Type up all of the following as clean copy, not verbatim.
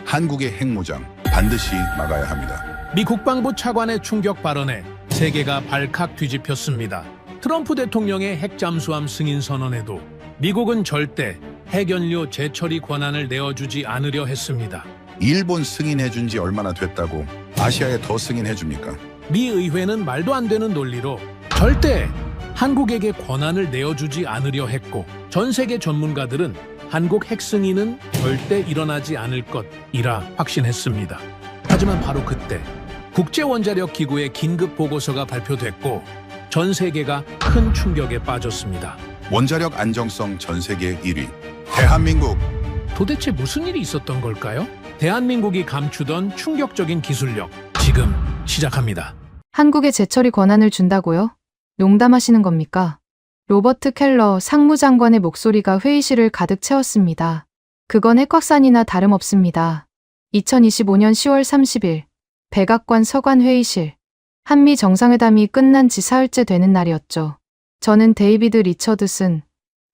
한국의 핵무장 반드시 막아야 합니다. 미 국방부 차관의 충격 발언에 세계가 발칵 뒤집혔습니다. 트럼프 대통령의 핵잠수함 승인 선언에도 미국은 절대 핵연료 재처리 권한을 내어주지 않으려 했습니다. 일본 승인해준 지 얼마나 됐다고 아시아에 더 승인해줍니까? 미 의회는 말도 안 되는 논리로 절대 한국에게 권한을 내어주지 않으려 했고, 전 세계 전문가들은 한국 핵 승인은 절대 일어나지 않을 것이라 확신했습니다. 하지만 바로 그때 국제원자력기구의 긴급 보고서가 발표됐고 전 세계가 큰 충격에 빠졌습니다. 원자력 안정성 전 세계 1위 대한민국. 도대체 무슨 일이 있었던 걸까요? 대한민국이 감추던 충격적인 기술력, 지금 시작합니다. 한국에 재처리 권한을 준다고요? 농담하시는 겁니까? 로버트 켈러 상무장관의 목소리가 회의실을 가득 채웠습니다. 그건 핵확산이나 다름없습니다. 2025년 10월 30일 백악관 서관 회의실. 한미 정상회담이 끝난 지 사흘째 되는 날이었죠. 저는 데이비드 리처드슨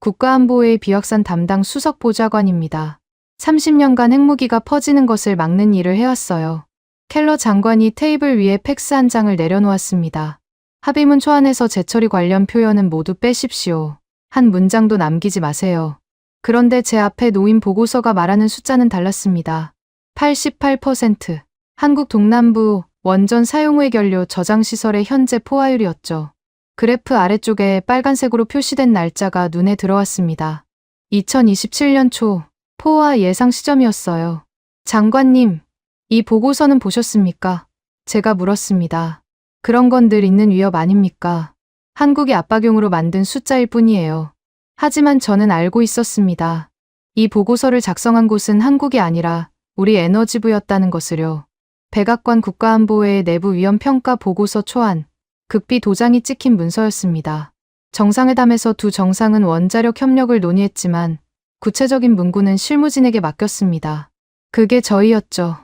국가안보회의 비확산 담당 수석 보좌관입니다. 30년간 핵무기가 퍼지는 것을 막는 일을 해왔어요. 켈러 장관이 테이블 위에 팩스 한 장을 내려놓았습니다. 합의문 초안에서 재처리 관련 표현은 모두 빼십시오. 한 문장도 남기지 마세요. 그런데 제 앞에 놓인 보고서가 말하는 숫자는 달랐습니다. 88%. 한국 동남부 원전 사용 해결료 저장시설의 현재 포화율이었죠. 그래프 아래쪽에 빨간색으로 표시된 날짜가 눈에 들어왔습니다. 2027년 초 포화 예상 시점이었어요. 장관님, 이 보고서는 보셨습니까? 제가 물었습니다. 그런 건 늘 있는 위협 아닙니까? 한국이 압박용으로 만든 숫자일 뿐이에요. 하지만 저는 알고 있었습니다. 이 보고서를 작성한 곳은 한국이 아니라 우리 에너지부였다는 것을요. 백악관 국가안보회의 내부 위험 평가 보고서 초안, 극비 도장이 찍힌 문서였습니다. 정상회담에서 두 정상은 원자력 협력을 논의했지만 구체적인 문구는 실무진에게 맡겼습니다. 그게 저희였죠.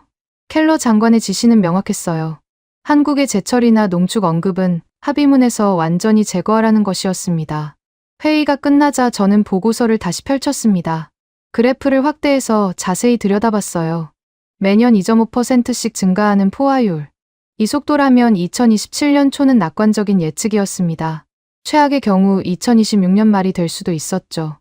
켈러 장관의 지시는 명확했어요. 한국의 재처리나 농축 언급은 합의문에서 완전히 제거하라는 것이었습니다. 회의가 끝나자 저는 보고서를 다시 펼쳤습니다. 그래프를 확대해서 자세히 들여다봤어요. 매년 2.5%씩 증가하는 포화율. 이 속도라면 2027년 초는 낙관적인 예측이었습니다. 최악의 경우 2026년 말이 될 수도 있었죠.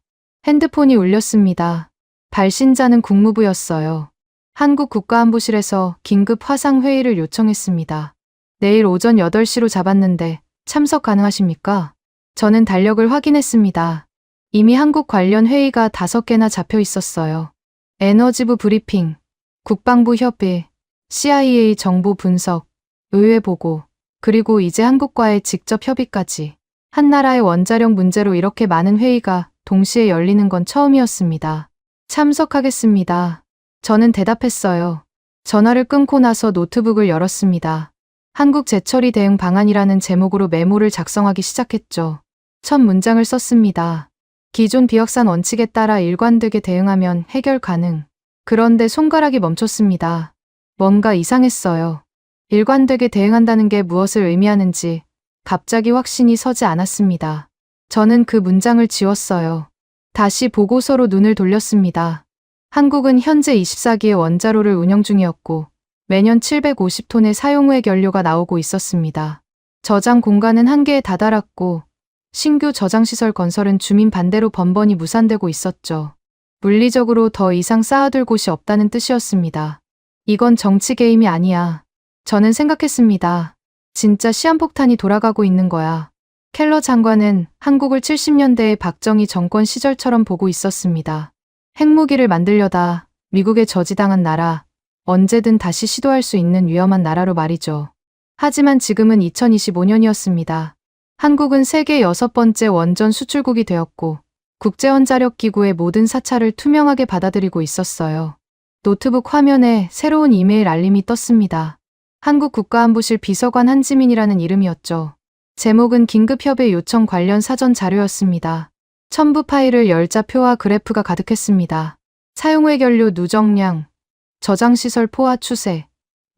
핸드폰이 울렸습니다. 발신자는 국무부였어요. 한국 국가안보실에서 긴급 화상회의를 요청했습니다. 내일 오전 8시로 잡았는데 참석 가능하십니까? 저는 달력을 확인했습니다. 이미 한국 관련 회의가 5개나 잡혀 있었어요. 에너지부 브리핑, 국방부 협의, CIA 정보 분석, 의회 보고, 그리고 이제 한국과의 직접 협의까지. 한 나라의 원자력 문제로 이렇게 많은 회의가 동시에 열리는 건 처음이었습니다. 참석하겠습니다. 저는 대답했어요. 전화를 끊고 나서 노트북을 열었습니다. 한국 재처리 대응 방안이라는 제목으로 메모를 작성하기 시작했죠. 첫 문장을 썼습니다. 기존 비확산 원칙에 따라 일관되게 대응하면 해결 가능. 그런데 손가락이 멈췄습니다. 뭔가 이상했어요. 일관되게 대응한다는 게 무엇을 의미하는지 갑자기 확신이 서지 않았습니다. 저는 그 문장을 지웠어요. 다시 보고서로 눈을 돌렸습니다. 한국은 현재 24기의 원자로를 운영 중이었고 매년 750톤의 사용후의 연료가 나오고 있었습니다. 저장 공간은 한계에 다다랐고 신규 저장시설 건설은 주민 반대로 번번이 무산되고 있었죠. 물리적으로 더 이상 쌓아둘 곳이 없다는 뜻이었습니다. 이건 정치 게임이 아니야. 저는 생각했습니다. 진짜 시한폭탄이 돌아가고 있는 거야. 켈러 장관은 한국을 70년대의 박정희 정권 시절처럼 보고 있었습니다. 핵무기를 만들려다 미국에 저지당한 나라, 언제든 다시 시도할 수 있는 위험한 나라로 말이죠. 하지만 지금은 2025년이었습니다. 한국은 세계 6번째 원전 수출국이 되었고 국제원자력기구의 모든 사찰을 투명하게 받아들이고 있었어요. 노트북 화면에 새로운 이메일 알림이 떴습니다. 한국 국가안보실 비서관 한지민이라는 이름이었죠. 제목은 긴급협의 요청 관련 사전 자료였습니다. 첨부 파일을 열자 표와 그래프가 가득했습니다. 사용후 연료 누적량, 저장시설 포화 추세,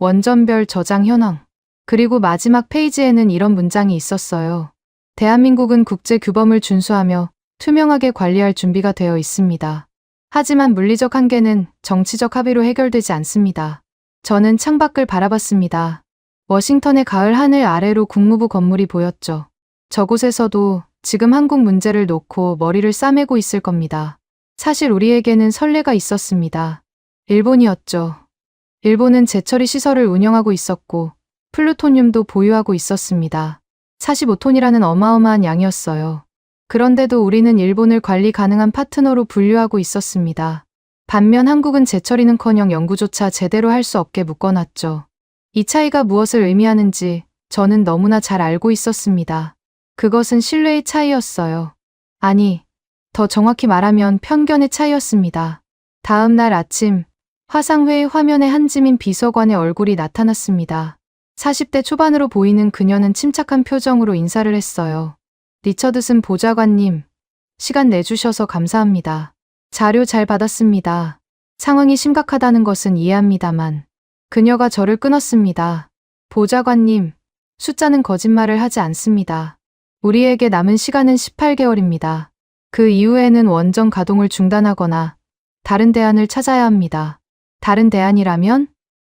원전별 저장 현황, 그리고 마지막 페이지에는 이런 문장이 있었어요. 대한민국은 국제 규범을 준수하며 투명하게 관리할 준비가 되어 있습니다. 하지만 물리적 한계는 정치적 합의로 해결되지 않습니다. 저는 창밖을 바라봤습니다. 워싱턴의 가을 하늘 아래로 국무부 건물이 보였죠. 저곳에서도 지금 한국 문제를 놓고 머리를 싸매고 있을 겁니다. 사실 우리에게는 선례가 있었습니다. 일본이었죠. 일본은 재처리 시설을 운영하고 있었고 플루토늄도 보유하고 있었습니다. 45톤이라는 어마어마한 양이었어요. 그런데도 우리는 일본을 관리 가능한 파트너로 분류하고 있었습니다. 반면 한국은 재처리는커녕 연구조차 제대로 할 수 없게 묶어놨죠. 이 차이가 무엇을 의미하는지 저는 너무나 잘 알고 있었습니다. 그것은 신뢰의 차이였어요. 아니, 더 정확히 말하면 편견의 차이였습니다. 다음 날 아침, 화상회의 화면에 한지민 비서관의 얼굴이 나타났습니다. 40대 초반으로 보이는 그녀는 침착한 표정으로 인사를 했어요. 리처드슨 보좌관님, 시간 내주셔서 감사합니다. 자료 잘 받았습니다. 상황이 심각하다는 것은 이해합니다만. 그녀가 저를 끊었습니다. 보좌관님, 숫자는 거짓말을 하지 않습니다. 우리에게 남은 시간은 18개월입니다. 그 이후에는 원전 가동을 중단하거나 다른 대안을 찾아야 합니다. 다른 대안이라면?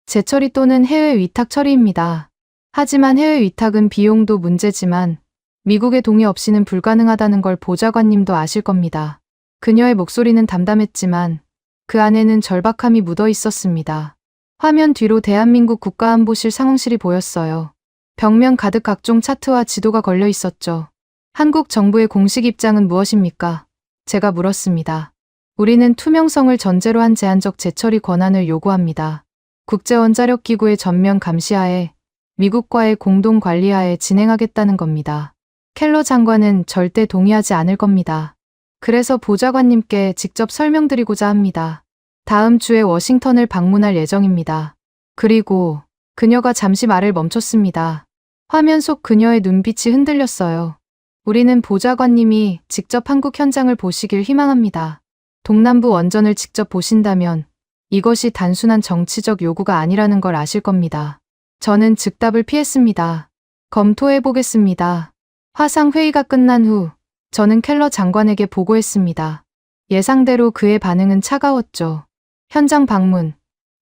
재처리 또는 해외 위탁 처리입니다. 하지만 해외 위탁은 비용도 문제지만 미국의 동의 없이는 불가능하다는 걸 보좌관님도 아실 겁니다. 그녀의 목소리는 담담했지만 그 안에는 절박함이 묻어 있었습니다. 화면 뒤로 대한민국 국가안보실 상황실이 보였어요. 벽면 가득 각종 차트와 지도가 걸려 있었죠. 한국 정부의 공식 입장은 무엇입니까? 제가 물었습니다. 우리는 투명성을 전제로 한 제한적 재처리 권한을 요구합니다. 국제원자력기구의 전면 감시하에 미국과의 공동 관리하에 진행하겠다는 겁니다. 켈러 장관은 절대 동의하지 않을 겁니다. 그래서 보좌관님께 직접 설명드리고자 합니다. 다음 주에 워싱턴을 방문할 예정입니다. 그리고 그녀가 잠시 말을 멈췄습니다. 화면 속 그녀의 눈빛이 흔들렸어요. 우리는 보좌관님이 직접 한국 현장을 보시길 희망합니다. 동남부 원전을 직접 보신다면 이것이 단순한 정치적 요구가 아니라는 걸 아실 겁니다. 저는 즉답을 피했습니다. 검토해 보겠습니다. 화상 회의가 끝난 후 저는 켈러 장관에게 보고했습니다. 예상대로 그의 반응은 차가웠죠. 현장 방문.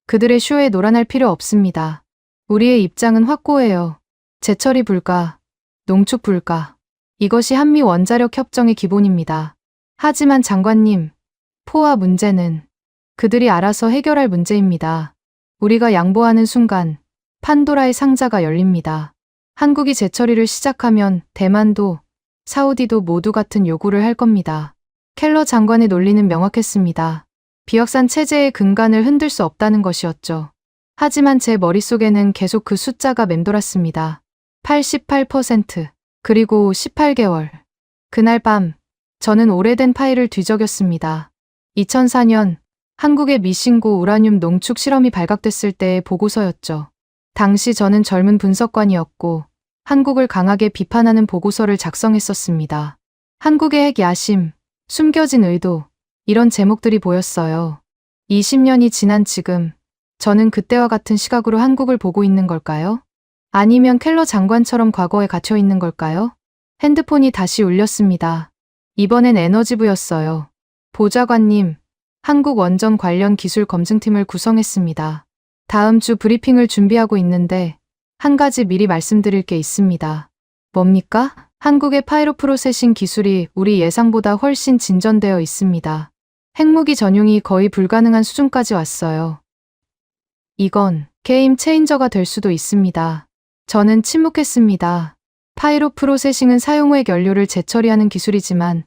그들의 쇼에 놀아날 필요 없습니다. 우리의 입장은 확고해요. 재처리 불가, 농축 불가. 이것이 한미 원자력 협정의 기본입니다. 하지만 장관님, 포화 문제는 그들이 알아서 해결할 문제입니다. 우리가 양보하는 순간 판도라의 상자가 열립니다. 한국이 재처리를 시작하면 대만도 사우디도 모두 같은 요구를 할 겁니다. 켈러 장관의 논리는 명확했습니다. 비확산 체제의 근간을 흔들 수 없다는 것이었죠. 하지만 제 머릿속에는 계속 그 숫자가 맴돌았습니다. 88%, 그리고 18개월. 그날 밤, 저는 오래된 파일을 뒤적였습니다. 2004년 한국의 미신고 우라늄 농축 실험이 발각됐을 때의 보고서였죠. 당시 저는 젊은 분석관이었고 한국을 강하게 비판하는 보고서를 작성했었습니다. 한국의 핵 야심, 숨겨진 의도, 이런 제목들이 보였어요. 20년이 지난 지금, 저는 그때와 같은 시각으로 한국을 보고 있는 걸까요? 아니면 켈러 장관처럼 과거에 갇혀 있는 걸까요? 핸드폰이 다시 울렸습니다. 이번엔 에너지부였어요. 보좌관님, 한국 원전 관련 기술 검증팀을 구성했습니다. 다음 주 브리핑을 준비하고 있는데 한 가지 미리 말씀드릴 게 있습니다. 뭡니까? 한국의 파이로 프로세싱 기술이 우리 예상보다 훨씬 진전되어 있습니다. 핵무기 전용이 거의 불가능한 수준까지 왔어요. 이건 게임 체인저가 될 수도 있습니다. 저는 침묵했습니다. 파이로 프로세싱은 사용 후의 연료를 재처리하는 기술이지만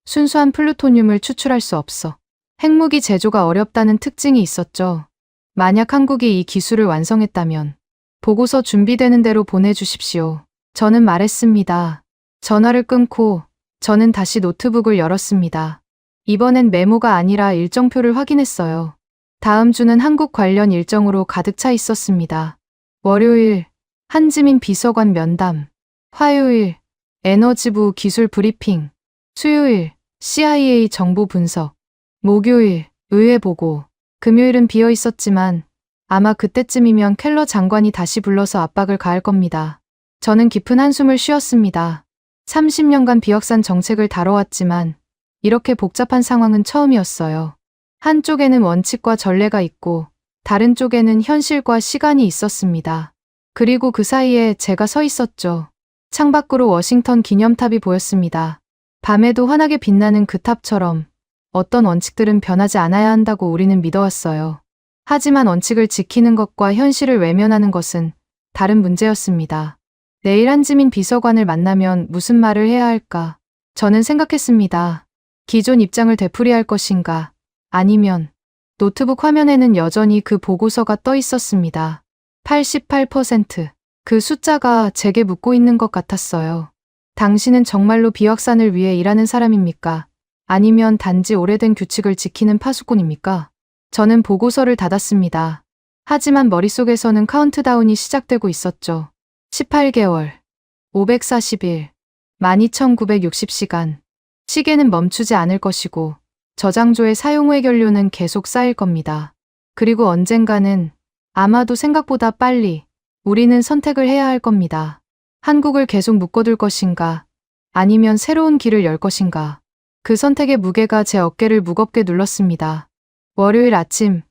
순수한 플루토늄을 추출할 수 없어. 핵무기 제조가 어렵다는 특징이 있었죠. 만약 한국이 이 기술을 완성했다면 보고서 준비되는 대로 보내주십시오. 저는 말했습니다. 전화를 끊고 저는 다시 노트북을 열었습니다. 이번엔 메모가 아니라 일정표를 확인했어요. 다음 주는 한국 관련 일정으로 가득 차 있었습니다. 월요일, 한지민 비서관 면담. 화요일, 에너지부 기술 브리핑. 수요일, CIA 정보 분석. 목요일, 의회 보고. 금요일은 비어 있었지만 아마 그때쯤이면 켈러 장관이 다시 불러서 압박을 가할 겁니다. 저는 깊은 한숨을 쉬었습니다. 30년간 비확산 정책을 다뤄왔지만 이렇게 복잡한 상황은 처음이었어요. 한쪽에는 원칙과 전례가 있고 다른 쪽에는 현실과 시간이 있었습니다. 그리고 그 사이에 제가 서 있었죠. 창밖으로 워싱턴 기념탑이 보였습니다. 밤에도 환하게 빛나는 그 탑처럼 어떤 원칙들은 변하지 않아야 한다고 우리는 믿어왔어요. 하지만 원칙을 지키는 것과 현실을 외면하는 것은 다른 문제였습니다. 내일 한지민 비서관을 만나면 무슨 말을 해야 할까? 저는 생각했습니다. 기존 입장을 되풀이할 것인가? 아니면 노트북 화면에는 여전히 그 보고서가 떠 있었습니다. 88%. 그 숫자가 제게 묻고 있는 것 같았어요. 당신은 정말로 비확산을 위해 일하는 사람입니까? 아니면 단지 오래된 규칙을 지키는 파수꾼입니까? 저는 보고서를 닫았습니다. 하지만 머릿속에서는 카운트다운이 시작되고 있었죠. 18개월, 540일, 12,960시간. 시계는 멈추지 않을 것이고 저장조의 사용 해결료는 계속 쌓일 겁니다. 그리고 언젠가는 아마도 생각보다 빨리 우리는 선택을 해야 할 겁니다. 한국을 계속 묶어둘 것인가? 아니면 새로운 길을 열 것인가? 그 선택의 무게가 제 어깨를 무겁게 눌렀습니다. 월요일 아침,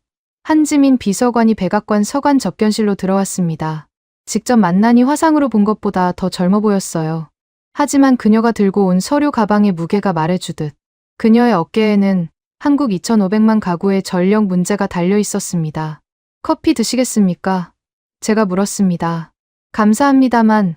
한지민 비서관이 백악관 서관 접견실로 들어왔습니다. 직접 만나니 화상으로 본 것보다 더 젊어 보였어요. 하지만 그녀가 들고 온 서류 가방의 무게가 말해주듯 그녀의 어깨에는 한국 2,500만 가구의 전력 문제가 달려 있었습니다. 커피 드시겠습니까? 제가 물었습니다. 감사합니다만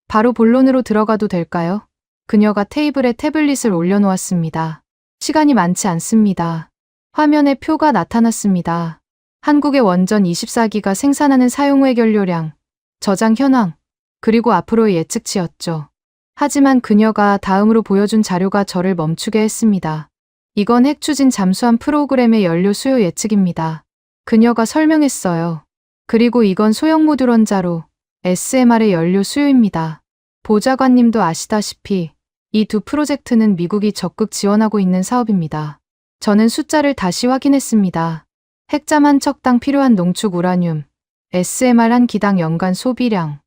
바로 본론으로 들어가도 될까요? 그녀가 테이블에 태블릿을 올려놓았습니다. 시간이 많지 않습니다. 화면에 표가 나타났습니다. 한국의 원전 24기가 생산하는 사용 해결료량, 저장 현황, 그리고 앞으로의 예측치였죠. 하지만 그녀가 다음으로 보여준 자료가 저를 멈추게 했습니다. 이건 핵추진 잠수함 프로그램의 연료 수요 예측입니다. 그녀가 설명했어요. 그리고 이건 소형 모듈 원자로 SMR의 연료 수요입니다. 보좌관님도 아시다시피 이 두 프로젝트는 미국이 적극 지원하고 있는 사업입니다. 저는 숫자를 다시 확인했습니다. 핵잠 한 척당 필요한 농축 우라늄, SMR 한 기당 연간 소비량.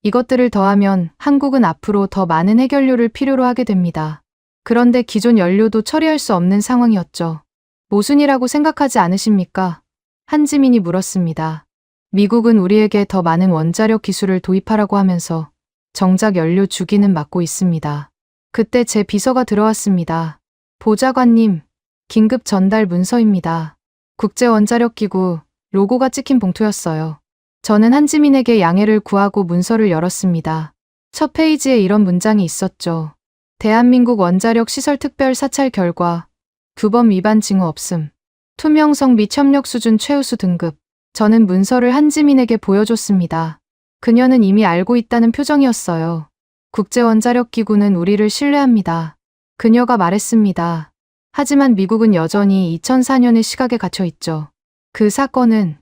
이것들을 더하면 한국은 앞으로 더 많은 해결료를 필요로 하게 됩니다. 그런데 기존 연료도 처리할 수 없는 상황이었죠. 모순이라고 생각하지 않으십니까? 한지민이 물었습니다. 미국은 우리에게 더 많은 원자력 기술을 도입하라고 하면서 정작 연료 주기는 막고 있습니다. 그때 제 비서가 들어왔습니다. 보좌관님, 긴급 전달 문서입니다. 국제원자력기구 로고가 찍힌 봉투였어요. 저는 한지민에게 양해를 구하고 문서를 열었습니다. 첫 페이지에 이런 문장이 있었죠. 대한민국 원자력 시설 특별 사찰 결과 규범 위반 징후 없음. 투명성 및 협력 수준 최우수 등급. 저는 문서를 한지민에게 보여줬습니다. 그녀는 이미 알고 있다는 표정이었어요. 국제원자력기구는 우리를 신뢰합니다. 그녀가 말했습니다. 하지만 미국은 여전히 2004년의 시각에 갇혀 있죠. 그 사건은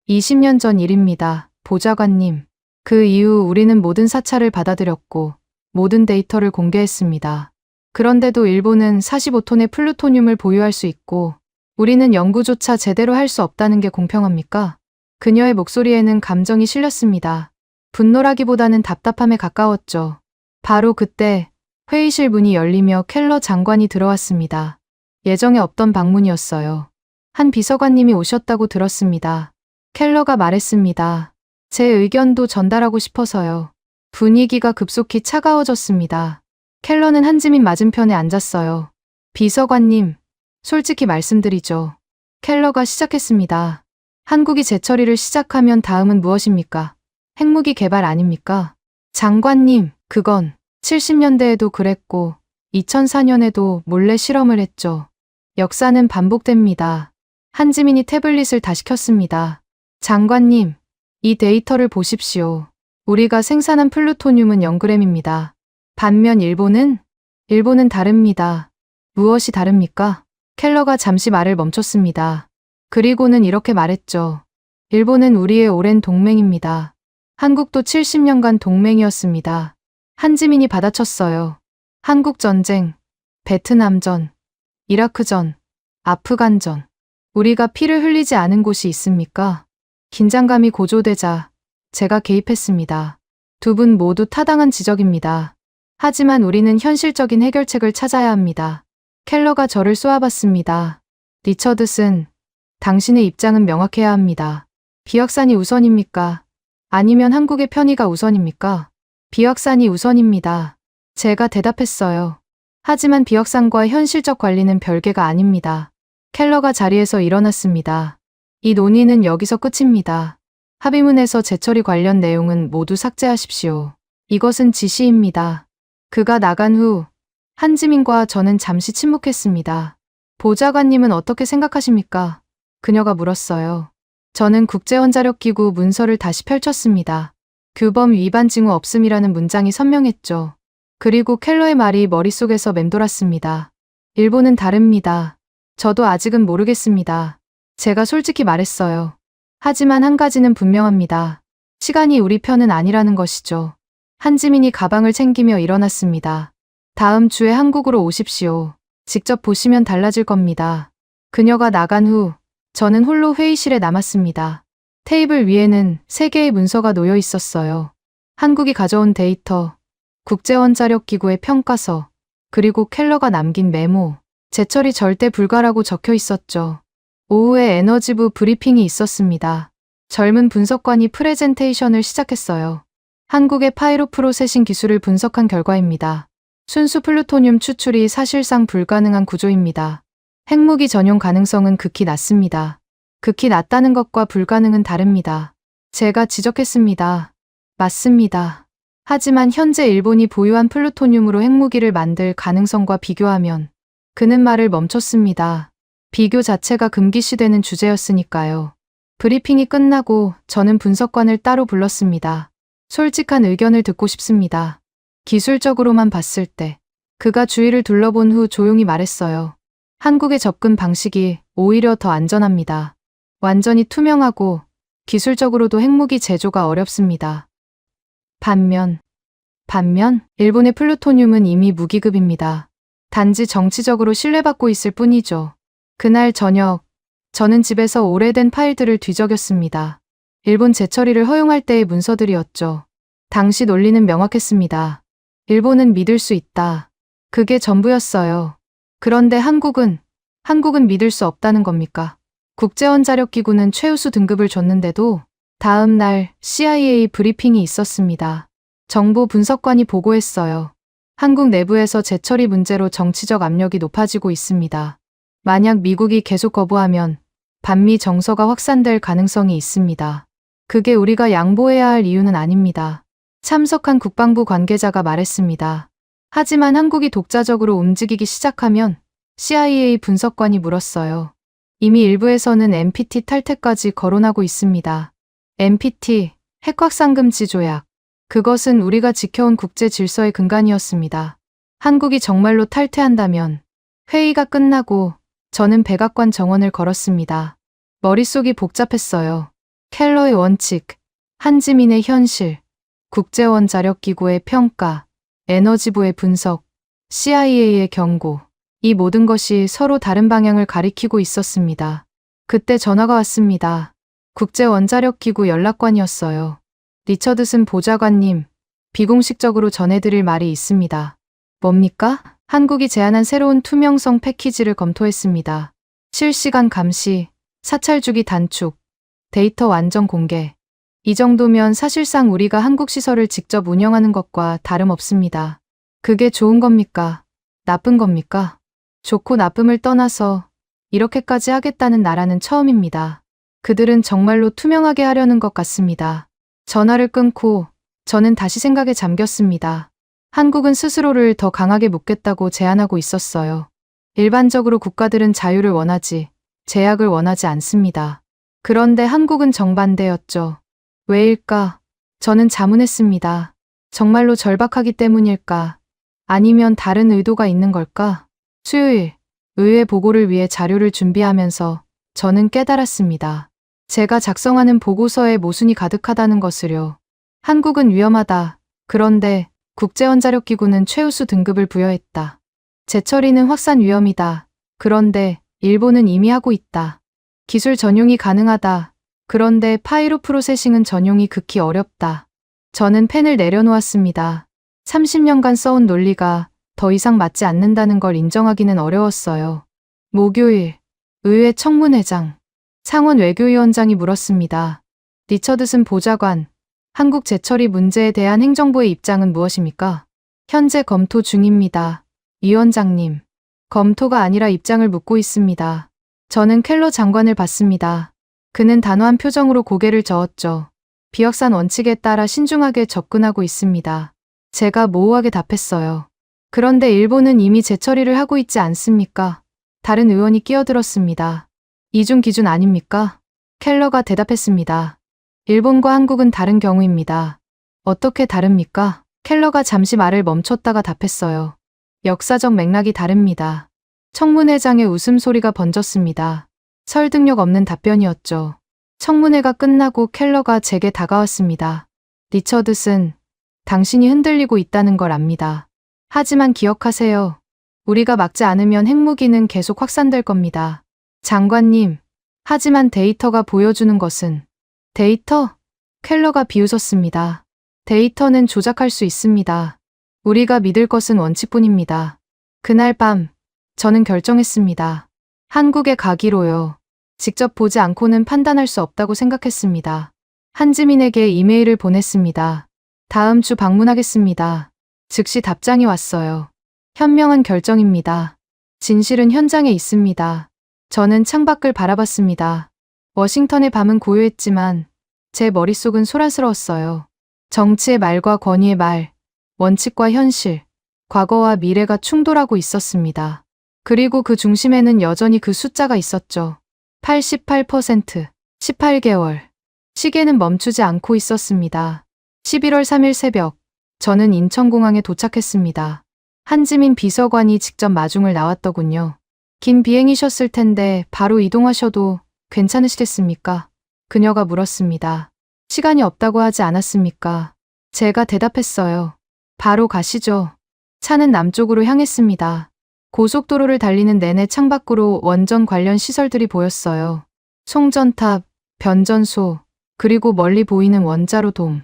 20년 전 일입니다. 보좌관님. 그 이후 우리는 모든 사찰을 받아들였고 모든 데이터를 공개했습니다. 그런데도 일본은 45톤의 플루토늄을 보유할 수 있고 우리는 연구조차 제대로 할 수 없다는 게 공평합니까? 그녀의 목소리에는 감정이 실렸습니다. 분노라기보다는 답답함에 가까웠죠. 바로 그때 회의실 문이 열리며 켈러 장관이 들어왔습니다. 예정에 없던 방문이었어요. 한 비서관님이 오셨다고 들었습니다. 켈러가 말했습니다. 제 의견도 전달하고 싶어서요. 분위기가 급속히 차가워졌습니다. 켈러는 한지민 맞은편에 앉았어요. 비서관님, 솔직히 말씀드리죠. 켈러가 시작했습니다. 한국이 재처리를 시작하면 다음은 무엇입니까? 핵무기 개발 아닙니까? 장관님, 그건 70년대에도 그랬고 2004년에도 몰래 실험을 했죠. 역사는 반복됩니다. 한지민이 태블릿을 다시 켰습니다. 장관님, 이 데이터를 보십시오. 우리가 생산한 플루토늄은 0g입니다. 반면 일본은 다릅니다. 무엇이 다릅니까? 켈러가 잠시 말을 멈췄습니다. 그리고는 이렇게 말했죠. 일본은 우리의 오랜 동맹입니다. 한국도 70년간 동맹이었습니다. 한지민이 받아쳤어요. 한국전쟁, 베트남전, 이라크전, 아프간전. 우리가 피를 흘리지 않은 곳이 있습니까? 긴장감이 고조되자 제가 개입했습니다. 두 분 모두 타당한 지적입니다. 하지만 우리는 현실적인 해결책을 찾아야 합니다. 켈러가 저를 쏘아봤습니다. 리처드슨, 당신의 입장은 명확해야 합니다. 비확산이 우선입니까? 아니면 한국의 편의가 우선입니까? 비확산이 우선입니다. 제가 대답했어요. 하지만 비확산과 현실적 관리는 별개가 아닙니다. 켈러가 자리에서 일어났습니다. 이 논의는 여기서 끝입니다. 합의문에서 재처리 관련 내용은 모두 삭제하십시오. 이것은 지시입니다. 그가 나간 후 한지민과 저는 잠시 침묵했습니다. 보좌관님은 어떻게 생각하십니까? 그녀가 물었어요. 저는 국제원자력기구 문서를 다시 펼쳤습니다. 규범 위반 징후 없음이라는 문장이 선명했죠. 그리고 켈러의 말이 머릿속에서 맴돌았습니다. 일본은 다릅니다. 저도 아직은 모르겠습니다. 제가 솔직히 말했어요. 하지만 한 가지는 분명합니다. 시간이 우리 편은 아니라는 것이죠. 한지민이 가방을 챙기며 일어났습니다. 다음 주에 한국으로 오십시오. 직접 보시면 달라질 겁니다. 그녀가 나간 후 저는 홀로 회의실에 남았습니다. 테이블 위에는 3개의 문서가 놓여 있었어요. 한국이 가져온 데이터, 국제원자력기구의 평가서, 그리고 켈러가 남긴 메모. 재처리 절대 불가라고 적혀 있었죠. 오후에 에너지부 브리핑이 있었습니다. 젊은 분석관이 프레젠테이션을 시작했어요. 한국의 파이로프로세싱 기술을 분석한 결과입니다. 순수 플루토늄 추출이 사실상 불가능한 구조입니다. 핵무기 전용 가능성은 극히 낮습니다. 극히 낮다는 것과 불가능은 다릅니다. 제가 지적했습니다. 맞습니다. 하지만 현재 일본이 보유한 플루토늄으로 핵무기를 만들 가능성과 비교하면 그는 말을 멈췄습니다. 비교 자체가 금기시되는 주제였으니까요. 브리핑이 끝나고 저는 분석관을 따로 불렀습니다. 솔직한 의견을 듣고 싶습니다. 기술적으로만 봤을 때 그가 주위를 둘러본 후 조용히 말했어요. 한국의 접근 방식이 오히려 더 안전합니다. 완전히 투명하고 기술적으로도 핵무기 제조가 어렵습니다. 반면 일본의 플루토늄은 이미 무기급입니다. 단지 정치적으로 신뢰받고 있을 뿐이죠. 그날 저녁 저는 집에서 오래된 파일들을 뒤적였습니다. 일본 재처리를 허용할 때의 문서들이었죠. 당시 논리는 명확했습니다. 일본은 믿을 수 있다. 그게 전부였어요. 그런데 한국은 믿을 수 없다는 겁니까? 국제원자력기구는 최우수 등급을 줬는데도 다음 날 CIA 브리핑이 있었습니다. 정보 분석관이 보고했어요. 한국 내부에서 재처리 문제로 정치적 압력이 높아지고 있습니다. 만약 미국이 계속 거부하면 반미 정서가 확산될 가능성이 있습니다. 그게 우리가 양보해야 할 이유는 아닙니다. 참석한 국방부 관계자가 말했습니다. 하지만 한국이 독자적으로 움직이기 시작하면 CIA 분석관이 물었어요. 이미 일부에서는 NPT 탈퇴까지 거론하고 있습니다. NPT, 핵확산금지 조약. 그것은 우리가 지켜온 국제 질서의 근간이었습니다. 한국이 정말로 탈퇴한다면 회의가 끝나고 저는 백악관 정원을 걸었습니다. 머릿속이 복잡했어요. 켈러의 원칙, 한지민의 현실, 국제원자력기구의 평가, 에너지부의 분석, CIA의 경고. 이 모든 것이 서로 다른 방향을 가리키고 있었습니다. 그때 전화가 왔습니다. 국제원자력기구 연락관이었어요. 리처드슨 보좌관님, 비공식적으로 전해드릴 말이 있습니다. 뭡니까? 한국이 제안한 새로운 투명성 패키지를 검토했습니다. 실시간 감시, 사찰주기 단축, 데이터 완전 공개. 이 정도면 사실상 우리가 한국 시설을 직접 운영하는 것과 다름없습니다. 그게 좋은 겁니까? 나쁜 겁니까? 좋고 나쁨을 떠나서 이렇게까지 하겠다는 나라는 처음입니다. 그들은 정말로 투명하게 하려는 것 같습니다. 전화를 끊고 저는 다시 생각에 잠겼습니다. 한국은 스스로를 더 강하게 묶겠다고 제안하고 있었어요. 일반적으로 국가들은 자유를 원하지, 제약을 원하지 않습니다. 그런데 한국은 정반대였죠. 왜일까? 저는 자문했습니다. 정말로 절박하기 때문일까? 아니면 다른 의도가 있는 걸까? 수요일, 의회 보고를 위해 자료를 준비하면서 저는 깨달았습니다. 제가 작성하는 보고서에 모순이 가득하다는 것을요. 한국은 위험하다. 그런데 국제원자력기구는 최우수 등급을 부여했다. 재처리는 확산 위험이다. 그런데 일본은 이미 하고 있다. 기술 전용이 가능하다. 그런데 파이로 프로세싱은 전용이 극히 어렵다. 저는 펜을 내려놓았습니다. 30년간 써온 논리가 더 이상 맞지 않는다는 걸 인정하기는 어려웠어요. 목요일, 의회 청문회장, 상원 외교위원장이 물었습니다. 리처드슨 보좌관, 한국 재처리 문제에 대한 행정부의 입장은 무엇입니까? 현재 검토 중입니다. 위원장님, 검토가 아니라 입장을 묻고 있습니다. 저는 켈러 장관을 봤습니다. 그는 단호한 표정으로 고개를 저었죠. 비확산 원칙에 따라 신중하게 접근하고 있습니다. 제가 모호하게 답했어요. 그런데 일본은 이미 재처리를 하고 있지 않습니까? 다른 의원이 끼어들었습니다. 이중 기준 아닙니까? 켈러가 대답했습니다. 일본과 한국은 다른 경우입니다. 어떻게 다릅니까? 켈러가 잠시 말을 멈췄다가 답했어요. 역사적 맥락이 다릅니다. 청문회장의 웃음소리가 번졌습니다. 설득력 없는 답변이었죠. 청문회가 끝나고 켈러가 제게 다가왔습니다. 리처드슨, 당신이 흔들리고 있다는 걸 압니다. 하지만 기억하세요. 우리가 막지 않으면 핵무기는 계속 확산될 겁니다. 장관님, 하지만 데이터가 보여주는 것은 데이터? 켈러가 비웃었습니다. 데이터는 조작할 수 있습니다. 우리가 믿을 것은 원칙뿐입니다. 그날 밤, 저는 결정했습니다. 한국에 가기로요. 직접 보지 않고는 판단할 수 없다고 생각했습니다. 한지민에게 이메일을 보냈습니다. 다음 주 방문하겠습니다. 즉시 답장이 왔어요. 현명한 결정입니다. 진실은 현장에 있습니다. 저는 창밖을 바라봤습니다. 워싱턴의 밤은 고요했지만 제 머릿속은 소란스러웠어요. 정치의 말과 권위의 말, 원칙과 현실, 과거와 미래가 충돌하고 있었습니다. 그리고 그 중심에는 여전히 그 숫자가 있었죠. 88%, 18개월. 시계는 멈추지 않고 있었습니다. 11월 3일 새벽, 저는 인천공항에 도착했습니다. 한지민 비서관이 직접 마중을 나왔더군요. 긴 비행이셨을 텐데 바로 이동하셔도 괜찮으시겠습니까? 그녀가 물었습니다. 시간이 없다고 하지 않았습니까? 제가 대답했어요. 바로 가시죠. 차는 남쪽으로 향했습니다. 고속도로를 달리는 내내 창밖으로 원전 관련 시설들이 보였어요. 송전탑, 변전소, 그리고 멀리 보이는 원자로 돔.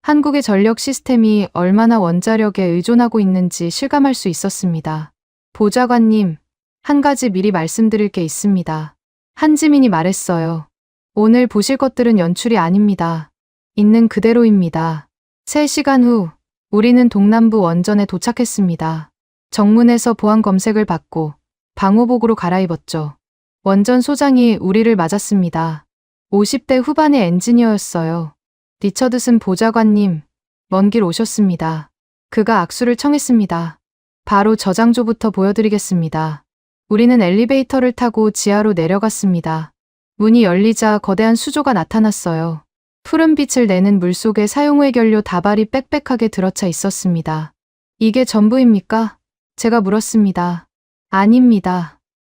한국의 전력 시스템이 얼마나 원자력에 의존하고 있는지 실감할 수 있었습니다. 보좌관님, 한 가지 미리 말씀드릴 게 있습니다. 한지민이 말했어요. 오늘 보실 것들은 연출이 아닙니다. 있는 그대로입니다. 3시간 후, 우리는 동남부 원전에 도착했습니다. 정문에서 보안 검색을 받고 방호복으로 갈아입었죠. 원전 소장이 우리를 맞았습니다. 50대 후반의 엔지니어였어요. 리처드슨 보좌관님, 먼 길 오셨습니다. 그가 악수를 청했습니다. 바로 저장소부터 보여드리겠습니다. 우리는 엘리베이터를 타고 지하로 내려갔습니다. 문이 열리자 거대한 수조가 나타났어요. 푸른 빛을 내는 물속에 사용후의 결료 다발이 빽빽하게 들어차 있었습니다. 이게 전부입니까? 제가 물었습니다. 아닙니다.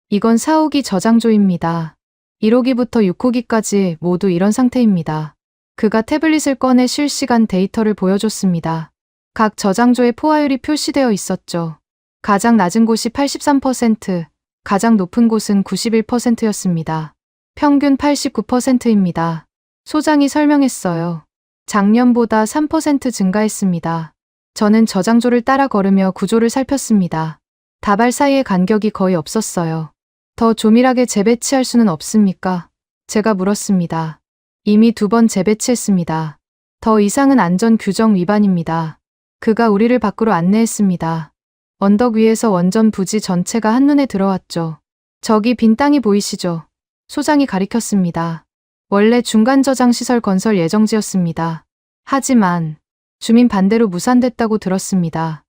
이건 4호기 저장소입니다. 1호기부터 6호기까지 모두 이런 상태입니다. 그가 태블릿을 꺼내 실시간 데이터를 보여줬습니다. 각 저장소의 포화율이 표시되어 있었죠. 가장 낮은 곳이 83%, 가장 높은 곳은 91%였습니다. 평균 89%입니다. 소장이 설명했어요. 작년보다 3% 증가했습니다. 저는 저장소를 따라 걸으며 구조를 살폈습니다. 다발 사이의 간격이 거의 없었어요. 더 조밀하게 재배치할 수는 없습니까? 제가 물었습니다. 이미 2번 재배치했습니다. 더 이상은 안전 규정 위반입니다. 그가 우리를 밖으로 안내했습니다. 언덕 위에서 원전 부지 전체가 한눈에 들어왔죠. 저기 빈 땅이 보이시죠? 소장이 가리켰습니다. 원래 중간 저장 시설 건설 예정지였습니다. 하지만 주민 반대로 무산됐다고 들었습니다.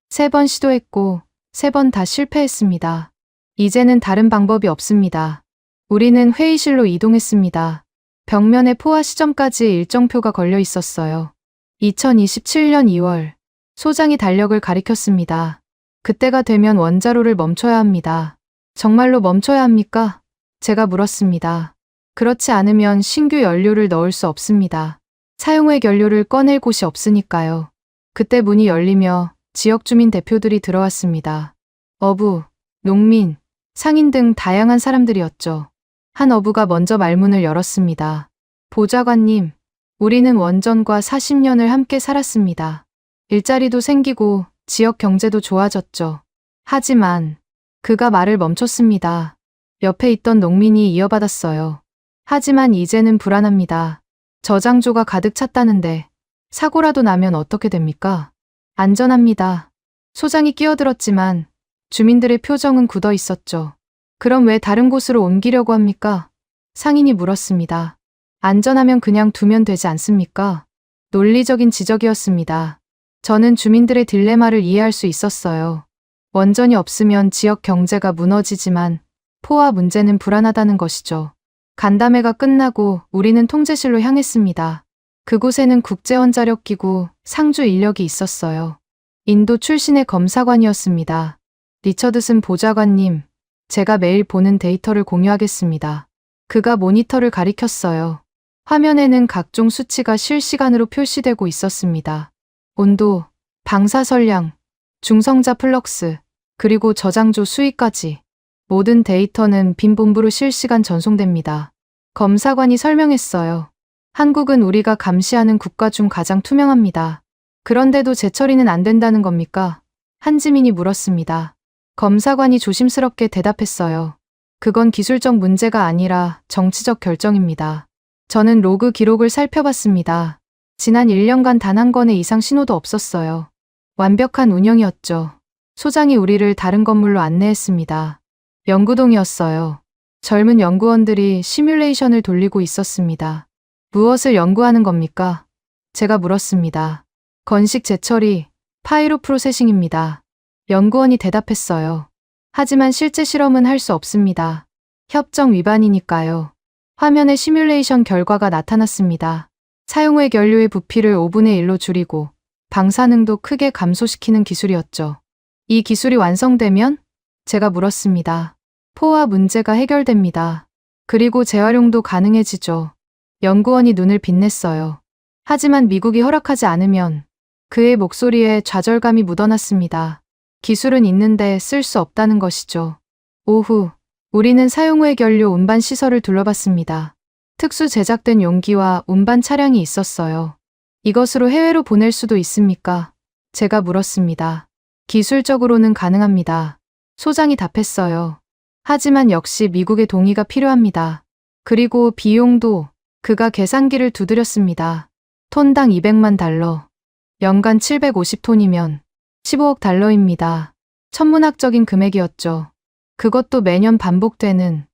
3번 시도했고 3번 다 실패했습니다. 이제는 다른 방법이 없습니다. 우리는 회의실로 이동했습니다. 벽면에 포화 시점까지 일정표가 걸려 있었어요. 2027년 2월, 소장이 달력을 가리켰습니다. 그때가 되면 원자로를 멈춰야 합니다. 정말로 멈춰야 합니까? 제가 물었습니다. 그렇지 않으면 신규 연료를 넣을 수 없습니다. 사용후의 연료를 꺼낼 곳이 없으니까요. 그때 문이 열리며 지역 주민 대표들이 들어왔습니다. 어부, 농민, 상인 등 다양한 사람들이었죠. 한 어부가 먼저 말문을 열었습니다. 보좌관님, 우리는 원전과 40년을 함께 살았습니다. 일자리도 생기고 지역 경제도 좋아졌죠. 하지만 그가 말을 멈췄습니다. 옆에 있던 농민이 이어받았어요. 하지만 이제는 불안합니다. 저장조가 가득 찼다는데 사고라도 나면 어떻게 됩니까? 안전합니다. 소장이 끼어들었지만 주민들의 표정은 굳어 있었죠. 그럼 왜 다른 곳으로 옮기려고 합니까? 상인이 물었습니다. 안전하면 그냥 두면 되지 않습니까? 논리적인 지적이었습니다. 저는 주민들의 딜레마를 이해할 수 있었어요. 원전이 없으면 지역 경제가 무너지지만 포화 문제는 불안하다는 것이죠. 간담회가 끝나고 우리는 통제실로 향했습니다. 그곳에는 국제원자력기구 상주 인력이 있었어요. 인도 출신의 검사관이었습니다. 리처드슨 보좌관님, 제가 매일 보는 데이터를 공유하겠습니다. 그가 모니터를 가리켰어요. 화면에는 각종 수치가 실시간으로 표시되고 있었습니다. 온도, 방사선량, 중성자 플럭스, 그리고 저장조 수위까지. 모든 데이터는 빈 본부로 실시간 전송됩니다. 검사관이 설명했어요. 한국은 우리가 감시하는 국가 중 가장 투명합니다. 그런데도 재처리는 안 된다는 겁니까? 한지민이 물었습니다. 검사관이 조심스럽게 대답했어요. 그건 기술적 문제가 아니라 정치적 결정입니다. 저는 로그 기록을 살펴봤습니다. 지난 1년간 단 한 건의 이상 신호도 없었어요. 완벽한 운영이었죠. 소장이 우리를 다른 건물로 안내했습니다. 연구동이었어요. 젊은 연구원들이 시뮬레이션을 돌리고 있었습니다. 무엇을 연구하는 겁니까? 제가 물었습니다. 건식 재처리, 파이로 프로세싱입니다. 연구원이 대답했어요. 하지만 실제 실험은 할 수 없습니다. 협정 위반이니까요. 화면에 시뮬레이션 결과가 나타났습니다. 사용후의 연료의 부피를 5분의 1로 줄이고 방사능도 크게 감소시키는 기술이었죠. 이 기술이 완성되면? 제가 물었습니다. 포화 문제가 해결됩니다. 그리고 재활용도 가능해지죠. 연구원이 눈을 빛냈어요. 하지만 미국이 허락하지 않으면 그의 목소리에 좌절감이 묻어났습니다. 기술은 있는데 쓸 수 없다는 것이죠. 오후, 우리는 사용후의 연료 운반 시설을 둘러봤습니다. 특수 제작된 용기와 운반 차량이 있었어요. 이것으로 해외로 보낼 수도 있습니까? 제가 물었습니다. 기술적으로는 가능합니다. 소장이 답했어요. 하지만 역시 미국의 동의가 필요합니다. 그리고 비용도 그가 계산기를 두드렸습니다. 톤당 200만 달러. 연간 750톤이면 15억 달러입니다. 천문학적인 금액이었죠. 그것도 매년 반복되는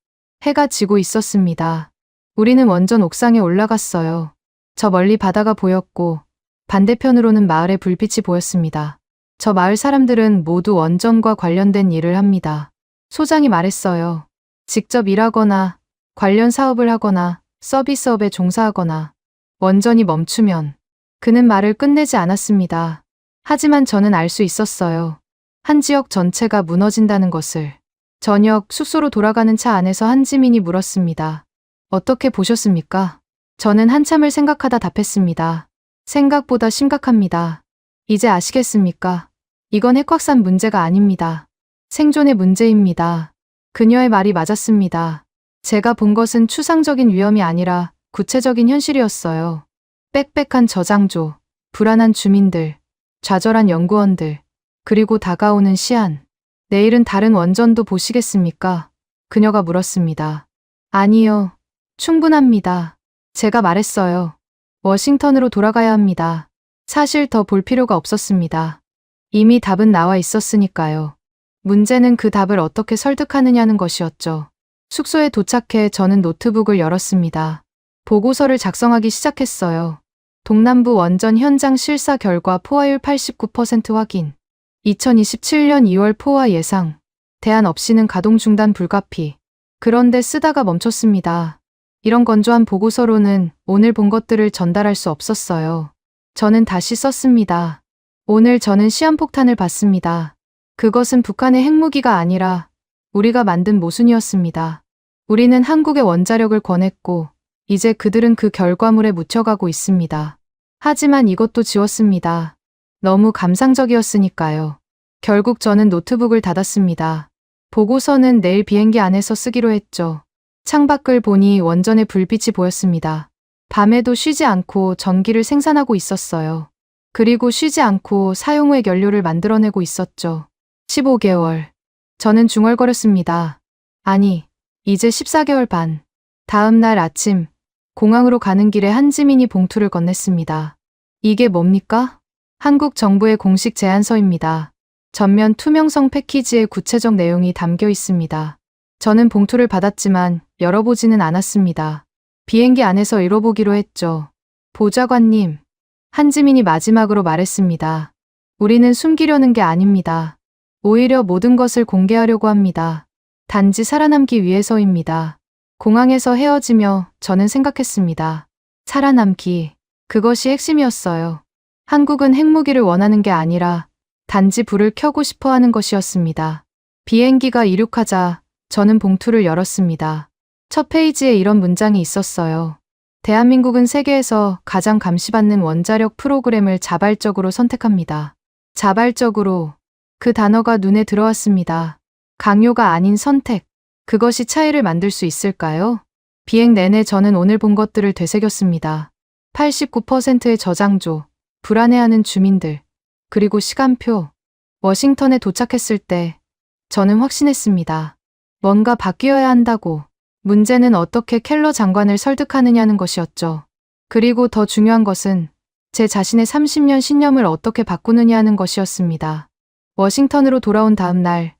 해가 지고 있었습니다. 우리는 원전 옥상에 올라갔어요. 저 멀리 바다가 보였고 반대편으로는 마을의 불빛이 보였습니다. 저 마을 사람들은 모두 원전과 관련된 일을 합니다. 소장이 말했어요. 직접 일하거나 관련 사업을 하거나 서비스업에 종사하거나 원전이 멈추면 그는 말을 끝내지 않았습니다. 하지만 저는 알 수 있었어요. 한 지역 전체가 무너진다는 것을. 저녁 숙소로 돌아가는 차 안에서 한지민이 물었습니다. 어떻게 보셨습니까? 저는 한참을 생각하다 답했습니다. 생각보다 심각합니다. 이제 아시겠습니까? 이건 핵확산 문제가 아닙니다. 생존의 문제입니다. 그녀의 말이 맞았습니다. 제가 본 것은 추상적인 위험이 아니라 구체적인 현실이었어요. 빽빽한 저장조, 불안한 주민들, 좌절한 연구원들, 그리고 다가오는 시한. 내일은 다른 원전도 보시겠습니까? 그녀가 물었습니다. 아니요. 충분합니다. 제가 말했어요. 워싱턴으로 돌아가야 합니다. 사실 더 볼 필요가 없었습니다. 이미 답은 나와 있었으니까요. 문제는 그 답을 어떻게 설득하느냐는 것이었죠. 숙소에 도착해 저는 노트북을 열었습니다. 보고서를 작성하기 시작했어요. 동남부 원전 현장 실사 결과 포화율 89% 확인. 2027년 2월 포화 예상. 대안 없이는 가동 중단 불가피. 그런데 쓰다가 멈췄습니다. 이런 건조한 보고서로는 오늘 본 것들을 전달할 수 없었어요. 저는 다시 썼습니다. 오늘 저는 시한폭탄을 봤습니다. 그것은 북한의 핵무기가 아니라 우리가 만든 모순이었습니다. 우리는 한국의 원자력을 권했고 이제 그들은 그 결과물에 묻혀가고 있습니다. 하지만 이것도 지웠습니다. 너무 감상적이었으니까요. 결국 저는 노트북을 닫았습니다. 보고서는 내일 비행기 안에서 쓰기로 했죠. 창밖을 보니 원전의 불빛이 보였습니다. 밤에도 쉬지 않고 전기를 생산하고 있었어요. 그리고 쉬지 않고 사용 후의 연료를 만들어내고 있었죠. 15개월. 저는 중얼거렸습니다. 아니, 이제 14개월 반. 다음 날 아침, 공항으로 가는 길에 한지민이 봉투를 건넸습니다. 이게 뭡니까? 한국 정부의 공식 제안서입니다. 전면 투명성 패키지의 구체적 내용이 담겨 있습니다. 저는 봉투를 받았지만 열어보지는 않았습니다. 비행기 안에서 읽어보기로 했죠. 보좌관님, 한지민이 마지막으로 말했습니다. 우리는 숨기려는 게 아닙니다. 오히려 모든 것을 공개하려고 합니다. 단지 살아남기 위해서입니다. 공항에서 헤어지며 저는 생각했습니다. 살아남기. 그것이 핵심이었어요. 한국은 핵무기를 원하는 게 아니라 단지 불을 켜고 싶어 하는 것이었습니다. 비행기가 이륙하자 저는 봉투를 열었습니다. 첫 페이지에 이런 문장이 있었어요. 대한민국은 세계에서 가장 감시받는 원자력 프로그램을 자발적으로 선택합니다. 자발적으로. 그 단어가 눈에 들어왔습니다. 강요가 아닌 선택. 그것이 차이를 만들 수 있을까요? 비행 내내 저는 오늘 본 것들을 되새겼습니다. 89%의 저장조, 불안해하는 주민들, 그리고 시간표. 워싱턴에 도착했을 때 저는 확신했습니다. 뭔가 바뀌어야 한다고. 문제는 어떻게 켈러 장관을 설득하느냐는 것이었죠. 그리고 더 중요한 것은 제 자신의 30년 신념을 어떻게 바꾸느냐 하는 것이었습니다. 워싱턴으로 돌아온 다음 날,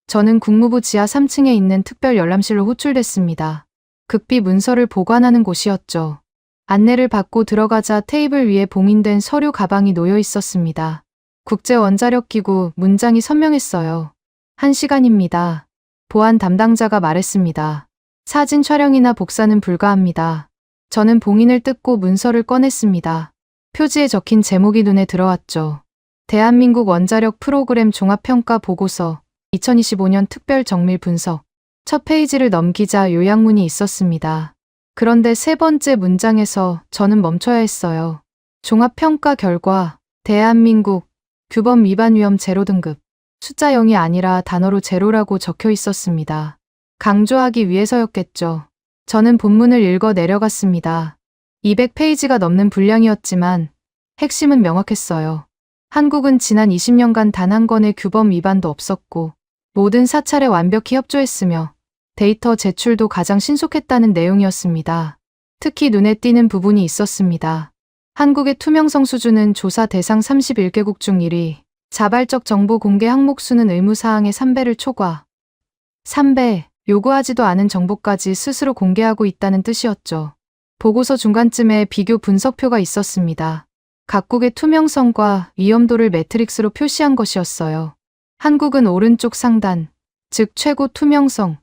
저는 국무부 지하 3층에 있는 특별 열람실로 호출됐습니다. 극비 문서를 보관하는 곳이었죠. 안내를 받고 들어가자 테이블 위에 봉인된 서류 가방이 놓여 있었습니다. 국제원자력기구 문장이 선명했어요. 1시간입니다. 보안 담당자가 말했습니다. 사진 촬영이나 복사는 불가합니다. 저는 봉인을 뜯고 문서를 꺼냈습니다. 표지에 적힌 제목이 눈에 들어왔죠. 대한민국 원자력 프로그램 종합평가 보고서 2025년 특별 정밀 분석. 첫 페이지를 넘기자 요약문이 있었습니다. 그런데 세 번째 문장에서 저는 멈춰야 했어요. 종합평가 결과 대한민국 규범 위반 위험 제로 등급. 숫자 0이 아니라 단어로 제로라고 적혀 있었습니다. 강조하기 위해서였겠죠. 저는 본문을 읽어 내려갔습니다. 200페이지가 넘는 분량이었지만 핵심은 명확했어요. 한국은 지난 20년간 단 한 건의 규범 위반도 없었고 모든 사찰에 완벽히 협조했으며 데이터 제출도 가장 신속했다는 내용이었습니다. 특히 눈에 띄는 부분이 있었습니다. 한국의 투명성 수준은 조사 대상 31개국 중 1위, 자발적 정보 공개 항목 수는 의무사항의 3배를 초과. 3배, 요구하지도 않은 정보까지 스스로 공개하고 있다는 뜻이었죠. 보고서 중간쯤에 비교 분석표가 있었습니다. 각국의 투명성과 위험도를 매트릭스로 표시한 것이었어요. 한국은 오른쪽 상단, 즉 최고 투명성,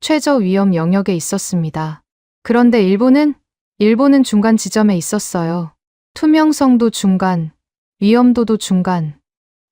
최저 위험 영역에 있었습니다. 그런데 일본은 중간 지점에 있었어요. 투명성도 중간, 위험도도 중간.